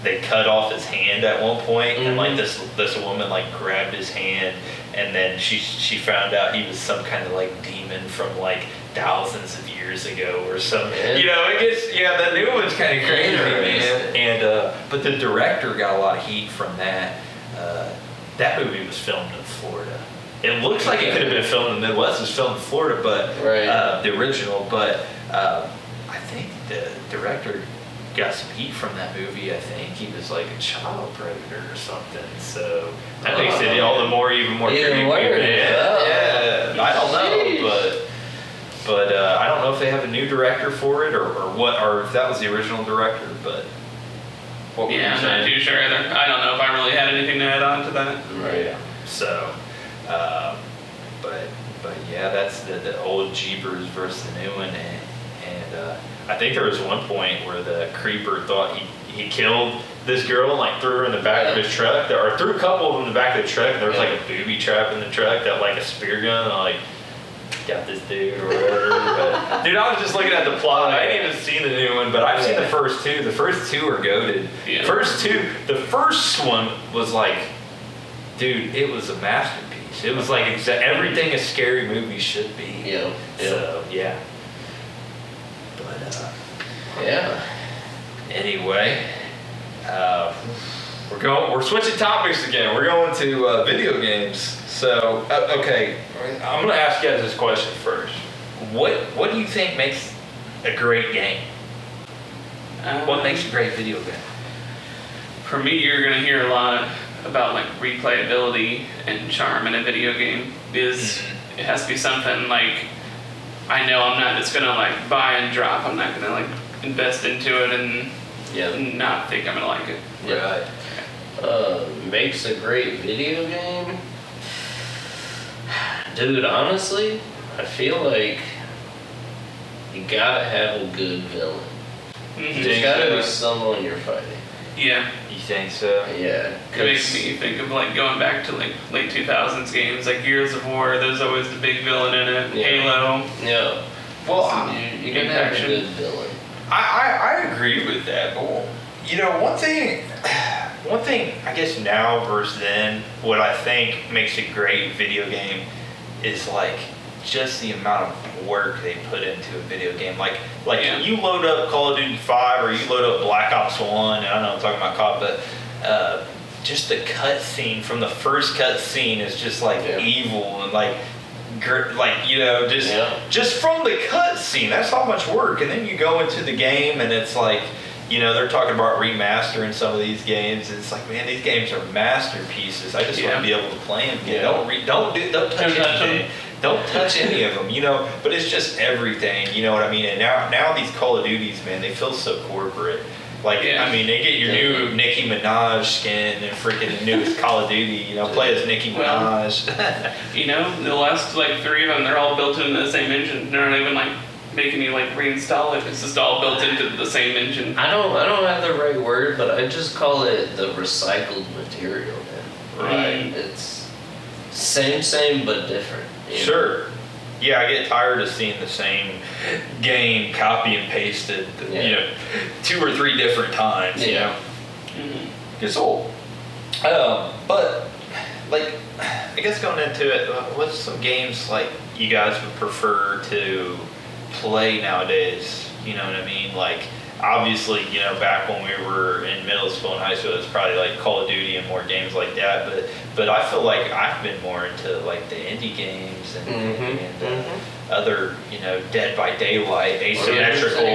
they cut off his hand at one point, and like this woman like grabbed his hand, and then she found out he was some kind of like demon from like thousands of years ago or something. Yeah. It gets the new one's kind of crazy, man. Interesting. And but the director got a lot of heat from that. That movie was filmed in Florida. It looks like it could have been filmed in the Midwest. It was filmed in Florida, but Right. the original. But I think the director got some heat from that movie. I think he was like a child predator or something. So that makes it even more Even creepy. worse. Yeah, I don't Sheesh. know, but I don't know if they have a new director for it or what, or if that was the original director. But what were you Yeah, I'm not saying? too sure either. I don't know if I really had anything to add on to that. Right. Yeah. So, but yeah, that's the old Jeepers versus the new one, and I think there was one point where the creeper thought he killed this girl and like threw her in the back of his truck, or threw a couple of them in the back of the truck. And there was like a booby trap in the truck that like a spear gun, and like got this dude or whatever. But, dude, I was just looking at the plot. I ain't even seen the new one, but I've seen the first two. The first two are goated. Yeah. The first one was like, dude, it was a masterpiece. It was like everything a scary movie should be. Yeah. So yeah. But Yeah. anyway, we're switching topics again. We're going to video games. So okay, I'm gonna ask you guys this question first. What do you think makes a great game? What makes a great video game? for me, you're gonna hear a lot about like replayability and charm in a video game. Is it has to be something like I know I'm not just gonna like buy and drop. I'm not gonna like invest into it and not think I'm gonna like it. Right. Makes a great video game. Dude, honestly, I feel like you gotta have a good villain. Mm-hmm. There's gotta be someone you're fighting. Yeah. You think so? Yeah. It makes me think of like going back to like late 2000s games like Gears of War. There's always the big villain in it. Yeah. Halo. Yeah. Well, You gotta have a good villain. I agree with that, but you know, one thing I guess now versus then, what I think makes a great video game is like just the amount of work they put into a video game. Like you load up Call of Duty 5 or you load up Black Ops 1, and I know I'm talking about COD, but just the cutscene from the first cutscene is just like evil and like you know, just from the cutscene, that's how much work. And then you go into the game and it's like, you know, they're talking about remastering some of these games, and it's like, man, these games are masterpieces. I just want to be able to play them again. Don't touch anything. Don't touch any of them, you know. But it's just everything, you know what I mean? And now these Call of Duties, man, they feel so corporate. Like, I mean, they get your new Nicki Minaj skin and freaking the newest Call of Duty, you know, play as Nicki Minaj. You know, the last like 3 of them, they're all built into the same engine. They're not even like making you like reinstall it. It's just all built into the same engine. I don't have the right word, but I just call it the recycled material, man. Right. It's same but different. Sure. Yeah, I get tired of seeing the same game copy and pasted, you know, 2 or 3 different times, you know. It's old. But, like, I guess going into it, what's some games, like, you guys would prefer to play nowadays? You know what I mean? Like, obviously, you know, back when we were in middle school and high school, it's probably like Call of Duty and more games like that. But I feel like I've been more into like the indie games and other, you know, Dead by Daylight, asymmetrical.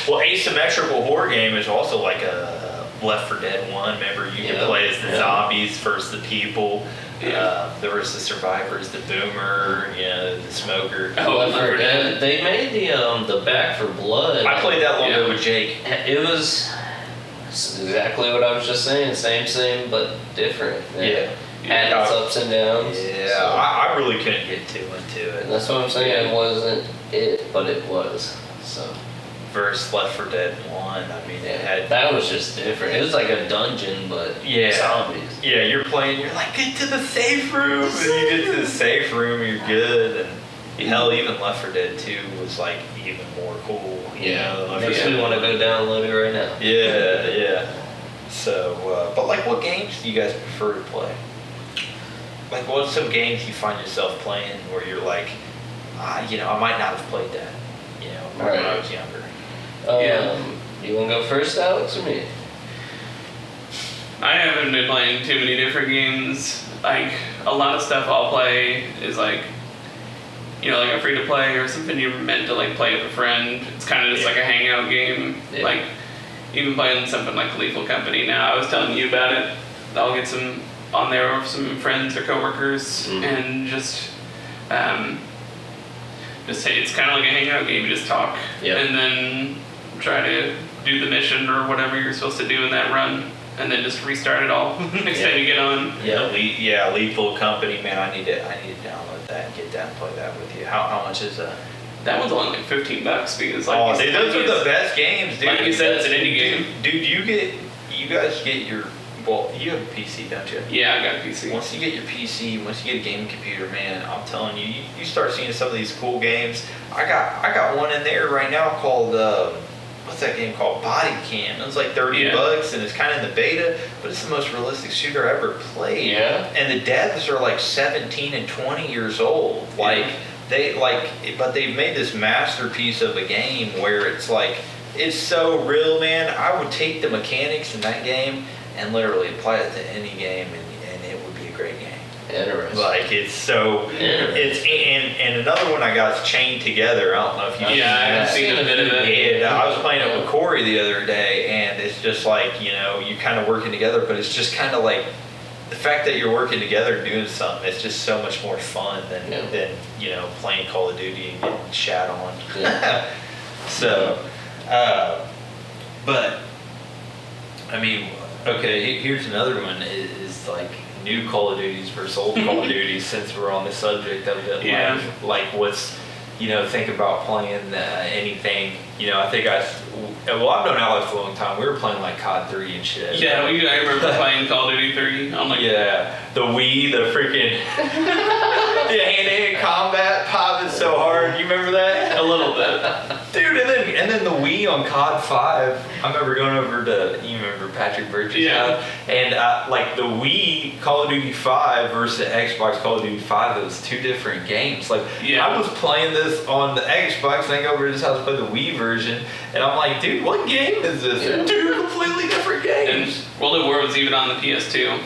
Well, asymmetrical horror game is also like a Left 4 Dead 1. Remember, you could play as the zombies versus the people. There was the survivors, the boomer, you know, the smoker. Left 4 Dead. They made the Back for Blood. I played that long ago with Jake. It was exactly what I was just saying. Same, but different. Yeah. Had its ups and downs. Yeah, so. I really couldn't get too into it. And that's what I'm saying. It wasn't it, but it was. So. Versus Left 4 Dead 1, I mean, it had... That was just different. It was like a dungeon, but zombies. Yeah, you're playing, you're like, get to the safe room! And you get to the safe room, you're good, and hell, even Left 4 Dead 2 was like even more cool. You know? Makes me want to go download it right now. Yeah. So, but like, what games do you guys prefer to play? Like, what's some games you find yourself playing where you're like, you know, I might not have played that, you know, when I was younger. You want to go first, Alex, or me? I haven't been playing too many different games. Like, a lot of stuff I'll play is like, you know, like a free to play or something you're meant to like play with a friend. It's kind of just like a hangout game. Like, even playing something like Lethal Company now. I was telling you about it. I'll get some on there with some friends or coworkers and just say it's kind of like a hangout game. You just talk and then try to do the mission or whatever you're supposed to do in that run, and then just restart it all next time you get on. Lethal Company, man. I need to download that and get that and play that with you. How much is that? That one's only like $15 because like dude, those are the best games, dude. Like you said, it's an indie game. Dude, you guys get your, well, you have a PC, don't you? Yeah, I got a PC. Once you get your PC, once you get a gaming computer, man, I'm telling you, you start seeing some of these cool games. I got one in there right now called what's that game called? Body Cam. It was like $30 and it's kind of in the beta, but it's the most realistic shooter I ever played. Yeah. And the devs are like 17 and 20 years old. But they've made this masterpiece of a game where it's like, it's so real, man. I would take the mechanics in that game and literally apply it to any game, and it would be a great game. Interesting. Like it's so it's and another one I got is Chained Together. I don't know if you Yeah, I haven't seen a bit of it. And I was playing it with Corey the other day, and it's just like, you know, you kind of working together, but it's just kind of like the fact that you're working together doing something. It's just so much more fun than you know, playing Call of Duty and getting shat on. Yeah. So, but I mean, okay, here's another one is like new Call of Duties versus old Call of Duties, since we're on the subject of it. Yeah. Like what's, you know, think about playing anything. You know, I think well, I've known Alex for a long time. We were playing like COD 3 and shit. Yeah, I remember playing Call of Duty 3 on like The Wii, the freaking the hand-to-hand combat pop is so hard. You remember that? a little bit. Dude, and then the Wii on COD 5. I remember going over to, you remember Patrick Birch's house? And like the Wii Call of Duty 5 versus the Xbox Call of Duty 5, it was two different games. Like I was playing this on the Xbox, and I go over to his house to play the Wii version, and I'm like, dude, what game is this? Yeah. Two completely different games. And World at War was even on the PS2.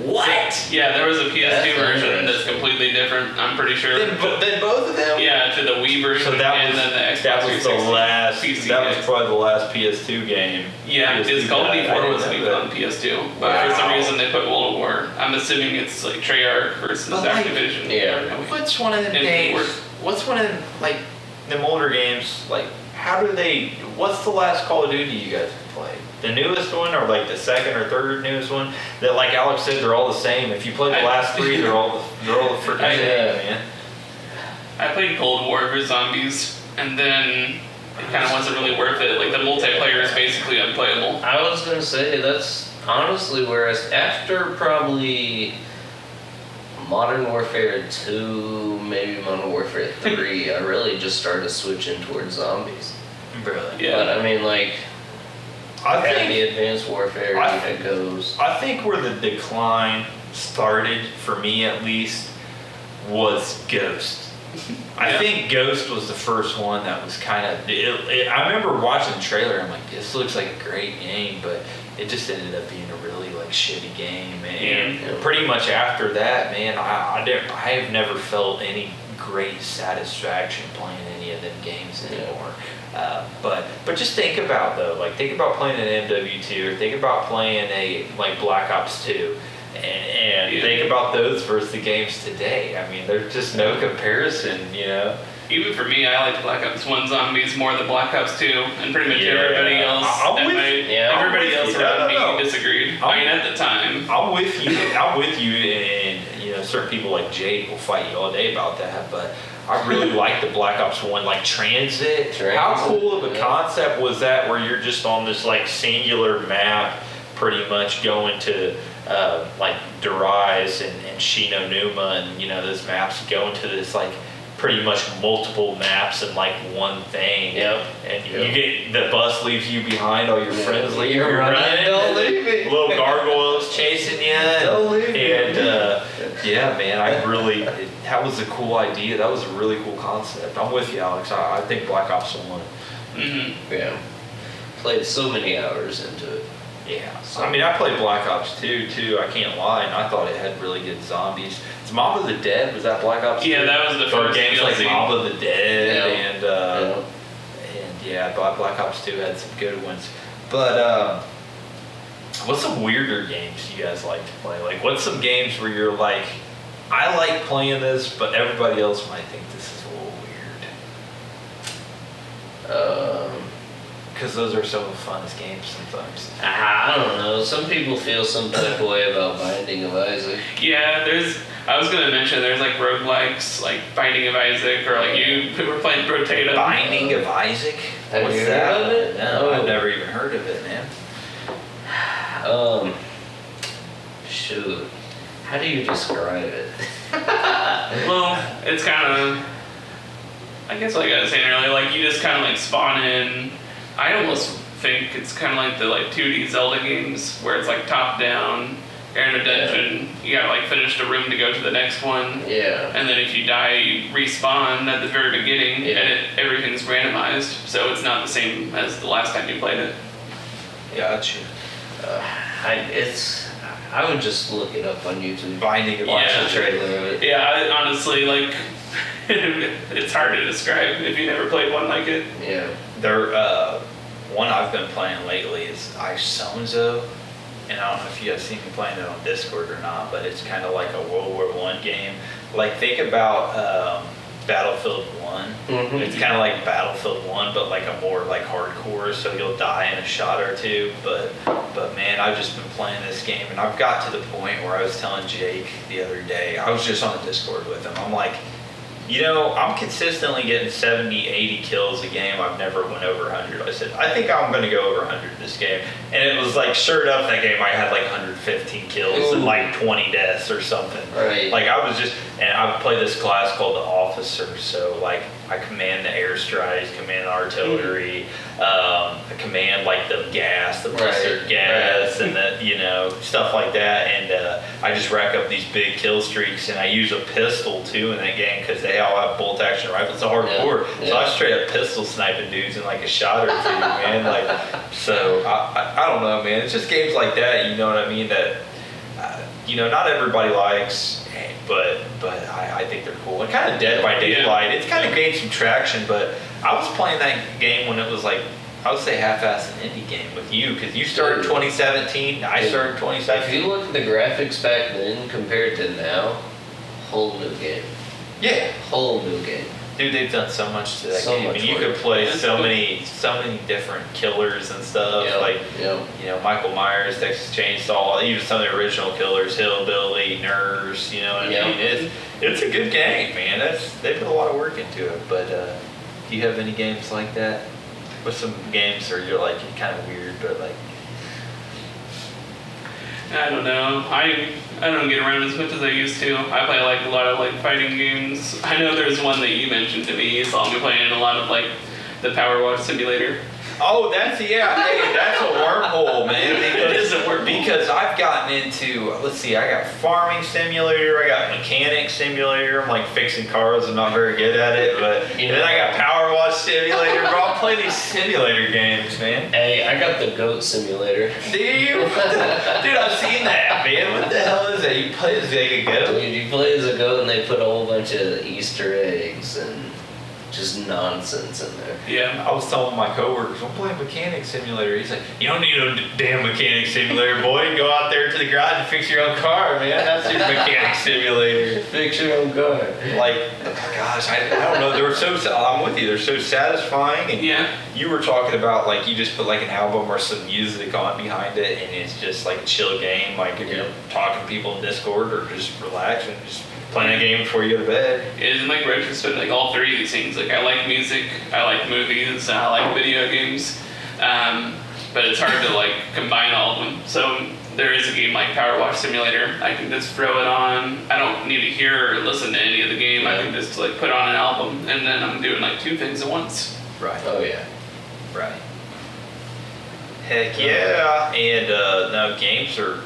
What? Yeah, there was a PS2 That's version interesting. that's completely different, I'm pretty sure. Then both of them? Yeah, to the Wii version So that and was, then the Xbox that was the 360 last, PC that game. was probably the last PS2 game. Yeah, PS2 because Call of Duty I 4 didn't wasn't know even that. on PS2. But for some Wow. reason they put World at War. I'm assuming it's like Treyarch versus But like- Activision. Yeah. What's one of them Infinite games? Ward. What's one of them, like, them older games, like, how do they, what's the last Call of Duty you guys have played? The newest one, or like the second or third newest one? That, like Alex said, they're all the same. If you play the last three, they're all the freaking same, man. I played Cold War vs. Zombies, and then it kind of wasn't really worth it. Like the multiplayer is basically unplayable. I was gonna say that's honestly where after probably Modern Warfare 2, maybe Modern Warfare 3, I really just started switching towards zombies. Really? Yeah. But I mean, like, I had think, the Advanced Warfare that goes. I think where the decline started, for me at least, was Ghost. I Yeah. think Ghost was the first one that was kind of. I remember watching the trailer. I'm like, this looks like a great game, but it just ended up being a really like shitty game. And Yeah. pretty much after that, man, I have never felt any great satisfaction playing any of them games anymore. But just think about though, like think about playing an MW2 or think about playing a like Black Ops 2. And think about those versus the games today. I mean, there's just no comparison, you know. Even for me, I liked Black Ops 1 Zombies more than Black Ops 2, and pretty much everybody else. I'm with- everybody I'm else with you. around No. me disagreed. I mean, at the time. I'm with you. I'm with you, and you know, certain people like Jade will fight you all day about that. But I really like the Black Ops 1, like Transit. How cool of a concept was that? Where you're just on this like singular map, pretty much going to like Darius and Shino Numa, and you know those maps go into this like pretty much multiple maps and like one thing. Yep. And you get the bus leaves you behind, all your friends leave you You're running. Don't leave me. Little gargoyles chasing you. Don't leave me. And yeah, man, that was a cool idea. That was a really cool concept. I'm with you, Alex. I think Black Ops 1. Mm-hmm. Yeah. Played so many hours into it. Yeah. I mean, I played Black Ops 2 too. I can't lie, and I thought it had really good zombies. Is Mob of the Dead? Was that Black Ops 2? Yeah, that was the Or first games like DLC. Mob of the Dead Yeah. and yeah, Black Ops 2 had some good ones. But what's some weirder games you guys like to play? Like, what's some games where you're like, I like playing this, but everybody else might think this is a little weird? Because those are some of the funnest games sometimes. I don't know. Some people feel some type of way about Binding of Isaac. Yeah, I was gonna mention there's like roguelikes, like Binding of Isaac, or like you were playing Rotatum. Binding of Isaac? Have What's you that? heard of it? No, Oh. I've never even heard of it, man. Shoot. How do you describe it? Well, it's kind of, I guess like I was saying earlier, like you just kind of like spawn in. I almost think it's kind of like the like 2D Zelda games where it's like top down. You're in a dungeon. You gotta like finish the room to go to the next one. Yeah. And then if you die, you respawn at the very beginning, Yeah. and everything's randomized, so it's not the same as the last time you played it. Gotcha. I would just look it up on YouTube. Binding of Watch Yeah. the trailer of it. Yeah, I, honestly, like, it's hard to describe if you never played one like it. Yeah. There, one I've been playing lately is So, and I don't know if you guys seen me playing it on Discord or not, but it's kind of like a World War I game. Like think about Battlefield 1. Mhm. It's kind of like Battlefield 1, but like a more like hardcore, so you'll die in a shot or two. But man, I've just been playing this game, and I've got to the point where I was telling Jake the other day, I was just on the Discord with him. I'm like, I'm consistently getting 70, 80 kills a game. I've never went over 100. I said, I think I'm going to go over 100 this game. And it was like, sure enough, that game I had like 115 kills and like 20 deaths or something. Right. Like I was just, and I play this class called the Officer. So like I command the airstrikes, command the artillery, I command like the gas, the mustard gas, and the, stuff like that. And I just rack up these big kill streaks, and I use a pistol too in that game because they all have bolt action rifles. It's a hardcore. Yeah. So I straight up pistol sniping dudes in like a shot or two, man. Like, so I don't know, man. It's just games like that, you know what I mean? That, not everybody likes, but I think they're cool. And kind of Dead by Daylight. It's kind of gained some traction, but I was playing that game when it was like, I would say half-assed an indie game with you, because you started 2017, I started If 2017. you look at the graphics back then compared to now, whole new game. Yeah. Whole new game. Dude, they've done so much to that So game, much and you work. could play so many different killers and stuff. Yep, Like, yep. Michael Myers, Texas Chainsaw, even some of the original killers, Hillbilly, Nurse. You know what I Yep. mean? It's a good game, man. They put a lot of work into it. But do you have any games like that? With some games where you're like kind of weird, but like. I don't know. I don't get around as much as I used to. I play like a lot of like fighting games. I know there's one that you mentioned to me. You saw me playing a lot of like the Power Wash Simulator. Oh, that's a wormhole, man. It is a wormhole. Because I've gotten into, let's see, I got farming simulator, I got mechanic simulator. I'm like fixing cars. I'm not very good at it, but and then I got power wash simulator. Bro, I play these simulator games, man. Hey, I got the goat simulator. Do you? Dude, I've seen that, man. What the hell is that? You play as like a goat? Dude, you play as a goat and they put a whole bunch of Easter eggs and just nonsense in there. Yeah. I was telling my coworkers, I'm playing mechanic simulator. He's like, you don't need no damn mechanic simulator, boy. Go out there to the garage and fix your own car, man. That's your mechanic simulator. Fix your own car. Like, gosh, I don't know. I'm with you. They're so satisfying. And Yeah. you were talking about like you just put like an album or some music on behind it, and it's just like a chill game. Like if you're talking to people in Discord or just relax and just playing a game before you go to bed. In like retrospect, like all three of these things, like I like music, I like movies, and I like video games, but it's hard to like combine all of them. So there is a game like Power Wash Simulator. I can just throw it on. I don't need to hear or listen to any of the game. I can just like put on an album, and then I'm doing like two things at once. Right. Oh yeah. Right. Heck yeah. And no, games are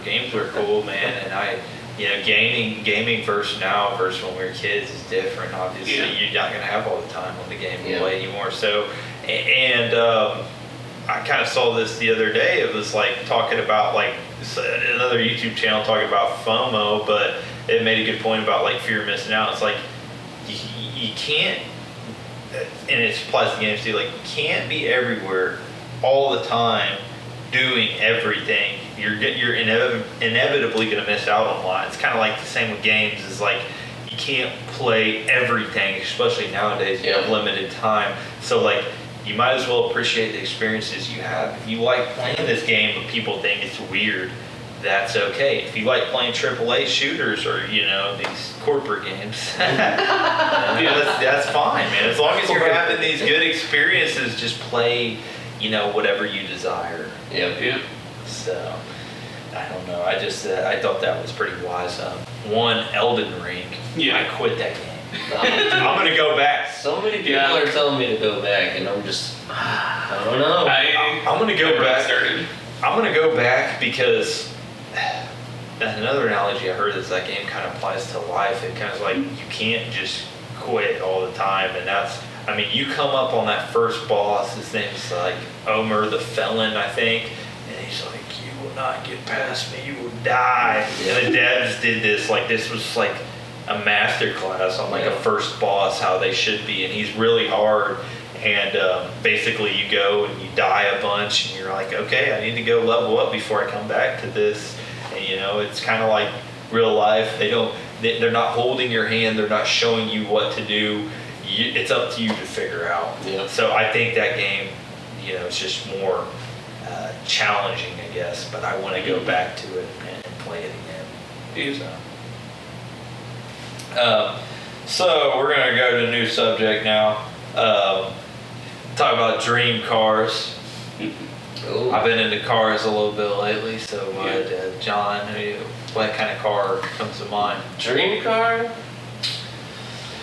cool, man. And gaming versus when we were kids is different. Obviously, you're not gonna have all the time on the Game Boy anymore. So, and I kind of saw this the other day. It was like talking about like another YouTube channel talking about FOMO, but it made a good point about like fear of missing out. It's like you can't, and it applies to games too. Like you can't be everywhere all the time doing everything. You're inevitably going to miss out on a lot. It's kind of like the same with games. Is like you can't play everything, especially nowadays. You have limited time, so like you might as well appreciate the experiences you have. If you like playing this game but people think it's weird, that's okay. If you like playing AAA shooters or these corporate games, that's fine, man. As long as you're having these good experiences, just play whatever you desire. Yeah. So, I don't know. I just I thought that was pretty wise. Elden Ring. Yeah. I quit that game. I'm gonna go back. So many people are telling me to go back, and I'm just, I don't know. I'm gonna go back. Started. I'm gonna go back because another analogy I heard is that game kind of applies to life. It kind of like you can't just quit all the time, and you come up on that first boss. His name's like Omer the Felon, I think, and he's like, "You will not get past me, you will die. And the devs did this, like this was like a master class on like a first boss, how they should be, and he's really hard. And basically you go and you die a bunch and you're like, okay, I need to go level up before I come back to this. And you know, it's kind of like real life. They're not holding your hand, they're not showing you what to do. It's up to you to figure out. Yeah. So I think that game, you know, it's just more challenging, I guess, but I want to go back to it and play it again. So we're going to go to a new subject now. Talk about dream cars. Ooh. I've been into cars a little bit lately, so John, what kind of car comes to mind? Dream car? Did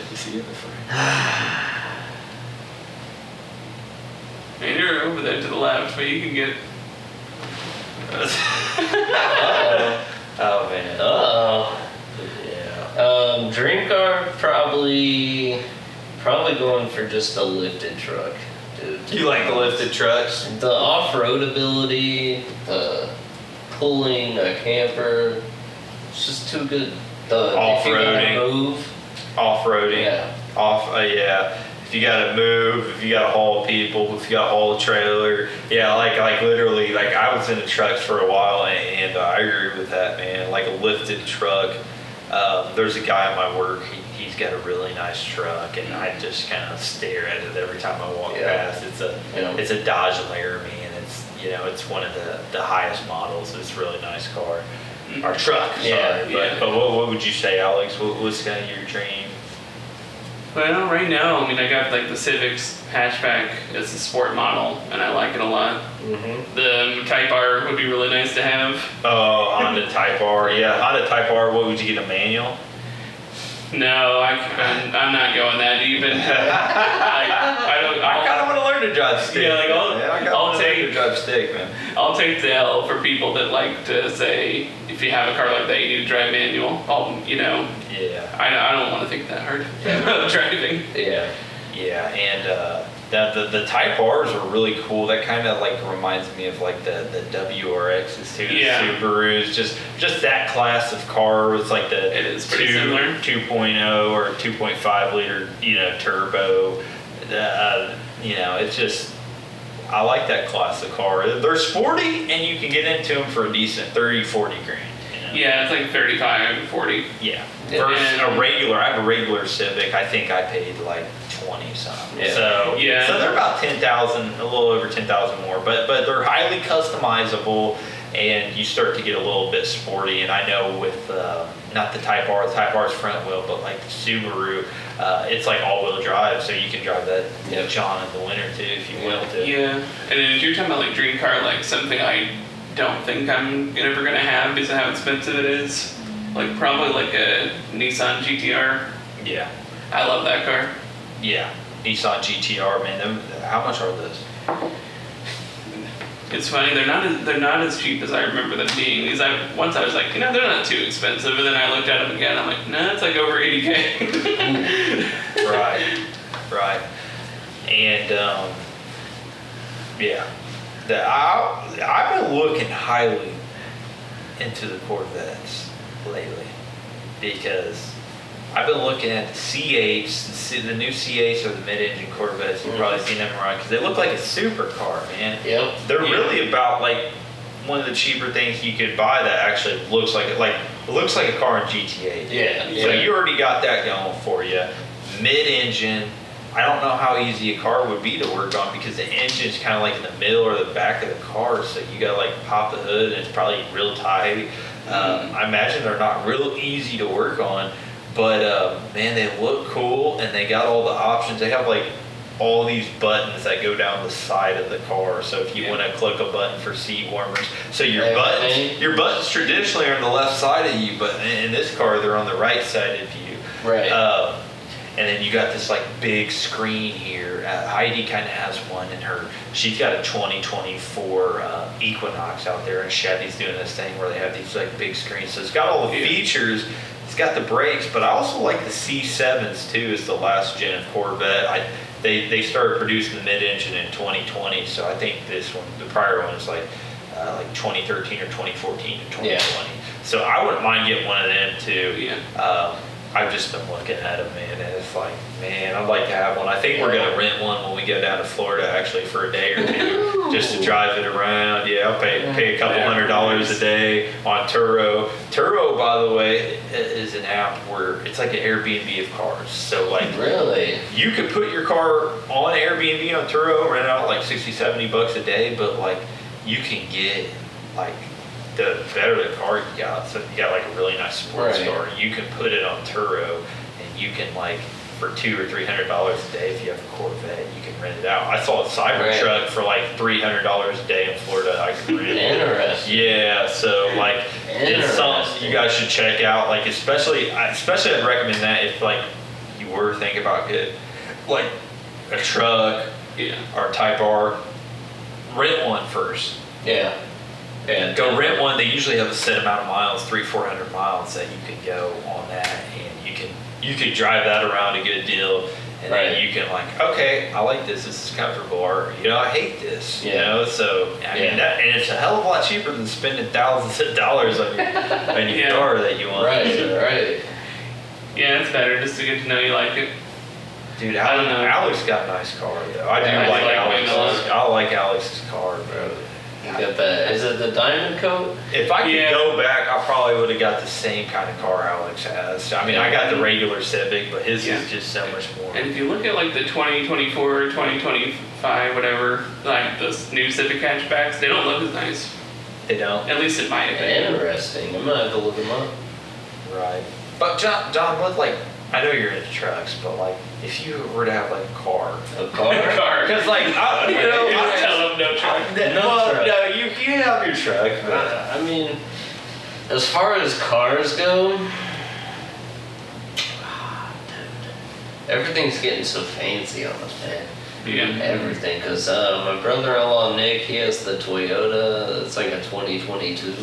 you see it before? And you're over there to the left, but you can get. Oh man. Uh-oh. Yeah. Dream car, probably going for just a lifted truck, dude. You like the lifted trucks? The off-road ability, the pulling a camper, it's just too good. The if you gotta move. Off-roading. Yeah. Yeah. If you gotta move, if you gotta haul people, if you gotta haul a trailer, yeah, like literally, like I was in the trucks for a while, and I agree with that, man. Like a lifted truck. There's a guy at my work. He's got a really nice truck, and I just kind of stare at it every time I walk past. It's a Dodge Laramie, and it's one of the highest models. It's a really nice car, or truck. Sorry, but what would you say, Alex? What's kind of your dream? Well, right now, I mean, I got like the Civic's hatchback. It's a sport model, and I like it a lot. Mm-hmm. The Type R would be really nice to have. Oh, Honda Type R. Yeah, Honda Type R. What would you get, a manual? No, I'm not going that even. I kind of want to learn to drive stick. Yeah, like I'll take to drive stick, man. I'll take the L for people that like to say, if you have a car like that, you need to drive manual. Yeah. I don't want to think that hard about driving. Yeah. Yeah, and the Type R's are really cool. That kind of like reminds me of like the WRXs too. Yeah. The Subarus, just that class of car. It's like the It is pretty similar. 2.0 or 2.5 liter, turbo. It's just, I like that class of car. They're sporty, and you can get into them for a decent 30, 40 grand. Yeah, it's like 35, 40. Yeah. Versus a regular, I have a regular Civic. I think I paid like 20 something. Yeah. So they're about 10,000, a little over 10,000 more. But they're highly customizable, and you start to get a little bit sporty. And I know with not the Type R is front wheel, but like the Subaru, it's like all-wheel drive, so you can drive that, John, in the winter too if you want to. Yeah, and then if you're talking about like dream car, like something I don't think I'm ever gonna have because of how expensive it is. Like probably like a Nissan GTR. Yeah. I love that car. Yeah. Nissan GTR, man. How much are those? It's funny, they're not as cheap as I remember them being. Because once I was like, they're not too expensive, and then I looked at them again. I'm like, no, it's like over $80K. Right. And I've been looking highly into the Corvettes lately because I've been looking at the C8s, the new C8s or the mid-engine Corvettes. You've probably seen them around because they look like a supercar, man. Yep. They're really about like one of the cheaper things you could buy that actually looks like it looks like a car in GTA. Yeah. So you already got that going for you. Mid-engine. I don't know how easy a car would be to work on because the engine's kind of like in the middle or the back of the car, so you gotta like pop the hood and it's probably real tight. I imagine they're not real easy to work on, but man, they look cool and they got all the options. They have like all these buttons that go down the side of the car. So if you want to click a button for seat warmers, so your buttons traditionally are on the left side of you, but in this car they're on the right side of you. Right. And then you got this like big screen here. Heidi kind of has one in she's got a 2024 Equinox out there, and Chevy's doing this thing where they have these like big screens. So it's got all the features. It's got the brakes, but I also like the C7s too. Is the last gen of Corvette. They started producing the mid-engine in 2020, so I think this one, the prior one, is like like 2013 or 2014 to 2020. Yeah. So I wouldn't mind getting one of them too. Yeah. I've just been looking at them, man, and it's like, man, I'd like to have one. I think we're gonna rent one when we go down to Florida, actually, for a day or two, just to drive it around. Yeah, I'll pay a couple $100 a day on Turo. Turo, by the way, is an app where it's like an Airbnb of cars. So like, Really? you could put your car on Airbnb on Turo, rent out like 60, 70 bucks a day, but like, you can get like, the better the car you got, so if you got like a really nice sports Right. car, you can put it on Turo, and you can like for $200 or $300 a day, if you have a Corvette, you can rent it out. I saw a Cybertruck for like $300 a day in Florida. I could rent it. Interesting. Yeah, so like it's something Interesting. you guys should check out. Like especially I'd recommend that if like you were thinking about good, like a truck Yeah. or a Type R, rent one first. Yeah. Yeah. Go rent one. They usually have a set amount of miles, 300-400 miles that you can go on that, and you can drive that around a good deal, and Right. then you can like, okay, I like this. This is comfortable, or I hate this. You Yeah. know, so I mean that, and it's a hell of a lot cheaper than spending thousands of dollars on your Yeah. car that you want. Right. So, Right. Yeah, it's better just to get to know you like it. dude, I don't know. Alex got a nice car though. I do Yeah, I like like Alex. mine a lot. I like Alex's car, bro. You got the, is it the diamond coat? If I could Yeah. go back, I probably would have got the same kind of car Alex has. I mean, I got the regular Civic, but his Yeah. is just so much more. And if you look at like the 2024, 2025, whatever, like those new Civic hatchbacks, they don't look as nice. They don't. At least in my opinion. Interesting. I'm gonna have to look them up. Right. But John, what like? I know you're into trucks, but like, if you were to have like a car, A car? Car. because like, I tell them no truck. well, truck. no, you have your truck, but I mean, as far as cars go, everything's getting so fancy on us, man. Yeah. Everything, because my brother-in-law Nick, he has the Toyota. It's like a 2022,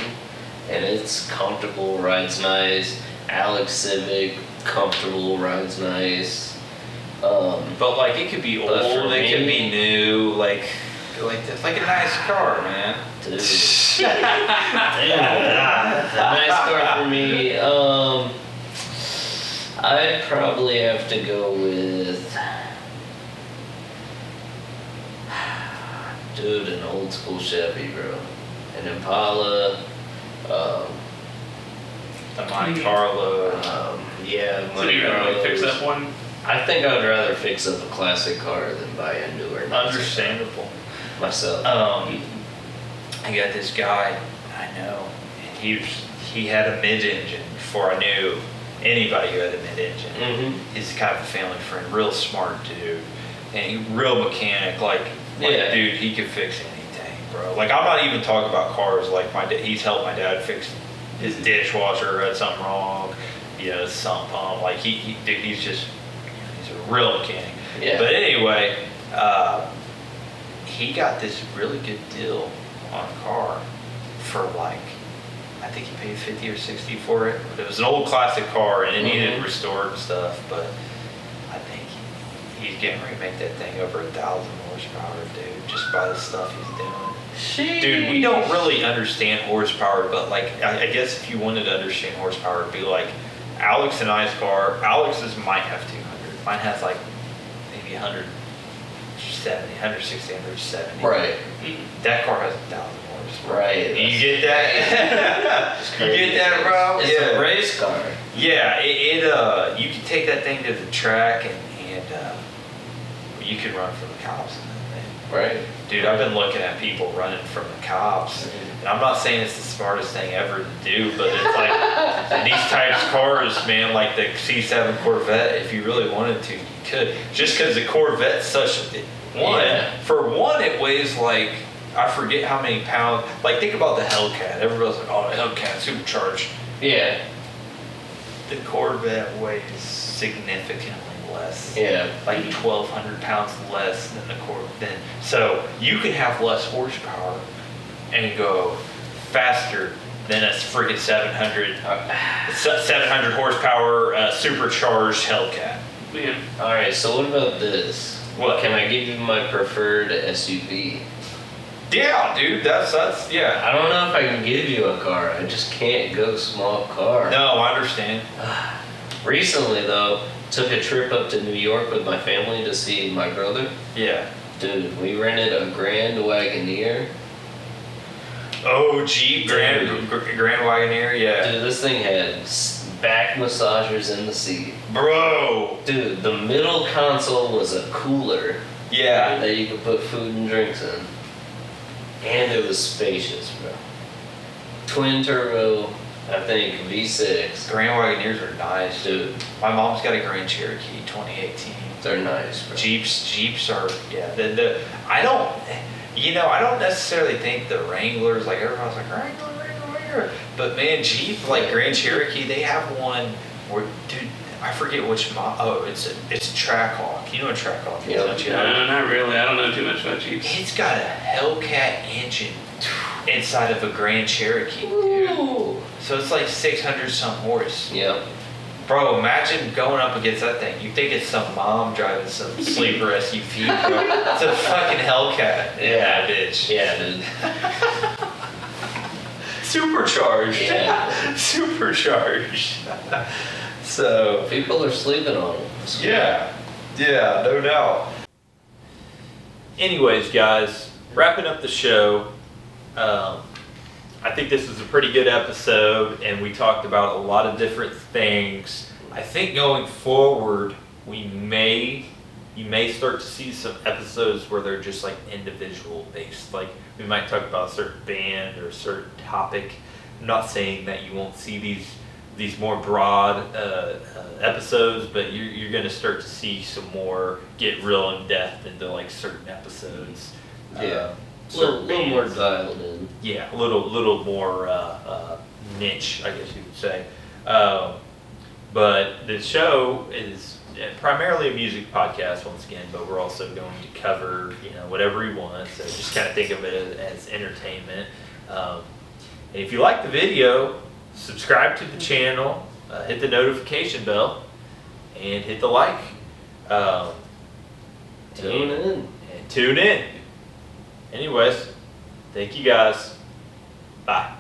and it's comfortable, rides nice. Alex Civic, comfortable, rides nice. but like it could be old, But for it could be me- new, like it's like a nice car, man. Dude, damn, a nice car for me. I'd probably have to go with, dude, an old school Chevy, bro. An Impala. The Monte Carlo. Yeah, So you're gonna like fix up one? I think I'd rather fix up a classic car than buy a newer. Understandable. Myself. I got this guy I know, and he had a mid-engine before I knew anybody who had a mid-engine. Mm-hmm. He's kind of a family friend, real smart dude, and he real mechanic. Like Yeah. dude, he could fix anything, bro. Like I'm not even talking about cars. Like he's helped my dad fix his dishwasher had something wrong, sump pump. Like dude, he's a real mechanic. Yeah. But anyway, he got this really good deal on a car for like, I think he paid 50 or 60 for it. But it was an old classic car and it needed Mhm. restored and stuff. But I think he's getting ready to make that thing over 1,000 horsepower, dude, just by the stuff he's doing. Dude, we don't really understand horsepower, but like, I guess if you wanted to understand horsepower, it'd be like Alex and I's car. Alex's might have 200. Mine has like maybe 170, 160, 170. Right. That car has 1,000 horsepower. Right. You get that? You get that, bro? It's Yeah. a race car. Yeah, you can take that thing to the track and you can run from the cops in that thing. Right. Dude, I've been looking at people running from the cops, and I'm not saying it's the smartest thing ever to do, but it's like these types of cars, man, like the C7 Corvette, if you really wanted to, you could. Just because the Corvette's Yeah. for one, it weighs like, I forget how many pounds. Like, think about the Hellcat. Everybody's like, oh, the Hellcat, supercharged. Yeah. The Corvette weighs significantly less. Yeah. Like 1,200 pounds less than the Corvette. So you can have less horsepower and go faster than a freaking 700 horsepower supercharged Hellcat. Yeah. All right. So what about this? What? Can I give you my preferred SUV? Yeah, dude, that's yeah. I don't know if I can give you a car. I just can't go small car. No, I understand. Recently, though, took a trip up to New York with my family to see my brother. Yeah. Dude, we rented a Grand Wagoneer. Oh, Jeep Grand Wagoneer, yeah. Dude, this thing had back massagers in the seat. Bro. Dude, the middle console was a cooler Yeah. that you could put food and drinks in. And it was spacious, bro. Twin turbo, I think, V6. Grand Wagoneers are nice. Dude, My mom's got a Grand Cherokee 2018. they're nice, bro. Jeeps are, yeah. I don't necessarily think the Wranglers, like everyone's like Wrangler. But man, Jeep, like Grand Cherokee, they have one where, dude, I forget which it's a Trackhawk. You know what a Trackhawk is, Yep. don't you? No, not really. I don't know too much about Jeeps. It's got a Hellcat engine inside of a Grand Cherokee, dude. Ooh. So it's like 600 some horse. Yep. Bro, imagine going up against that thing. You think it's some mom driving some sleeper SUV, bro. It's a fucking Hellcat. Yeah, bitch. Yeah, dude. Supercharged. Yeah. Supercharged. So, People are sleeping on them. yeah, no doubt. Anyways, guys, wrapping up the show. I think this was a pretty good episode, and we talked about a lot of different things. I think going forward, you may start to see some episodes where they're just like individual based. Like we might talk about a certain band or a certain topic. I'm not saying that you won't see these more broad episodes, but you're going to start to see some more get real in depth into like certain episodes. Yeah. A Certain little more bands. dialed in. Yeah, a little more niche, I guess you would say. But the show is primarily a music podcast once again, but we're also going to cover whatever we want. So just kind of think of it as entertainment. And if you like the video, subscribe to the channel, hit the notification bell, and hit the like. Tune in. And tune in. Anyways, thank you guys. Bye.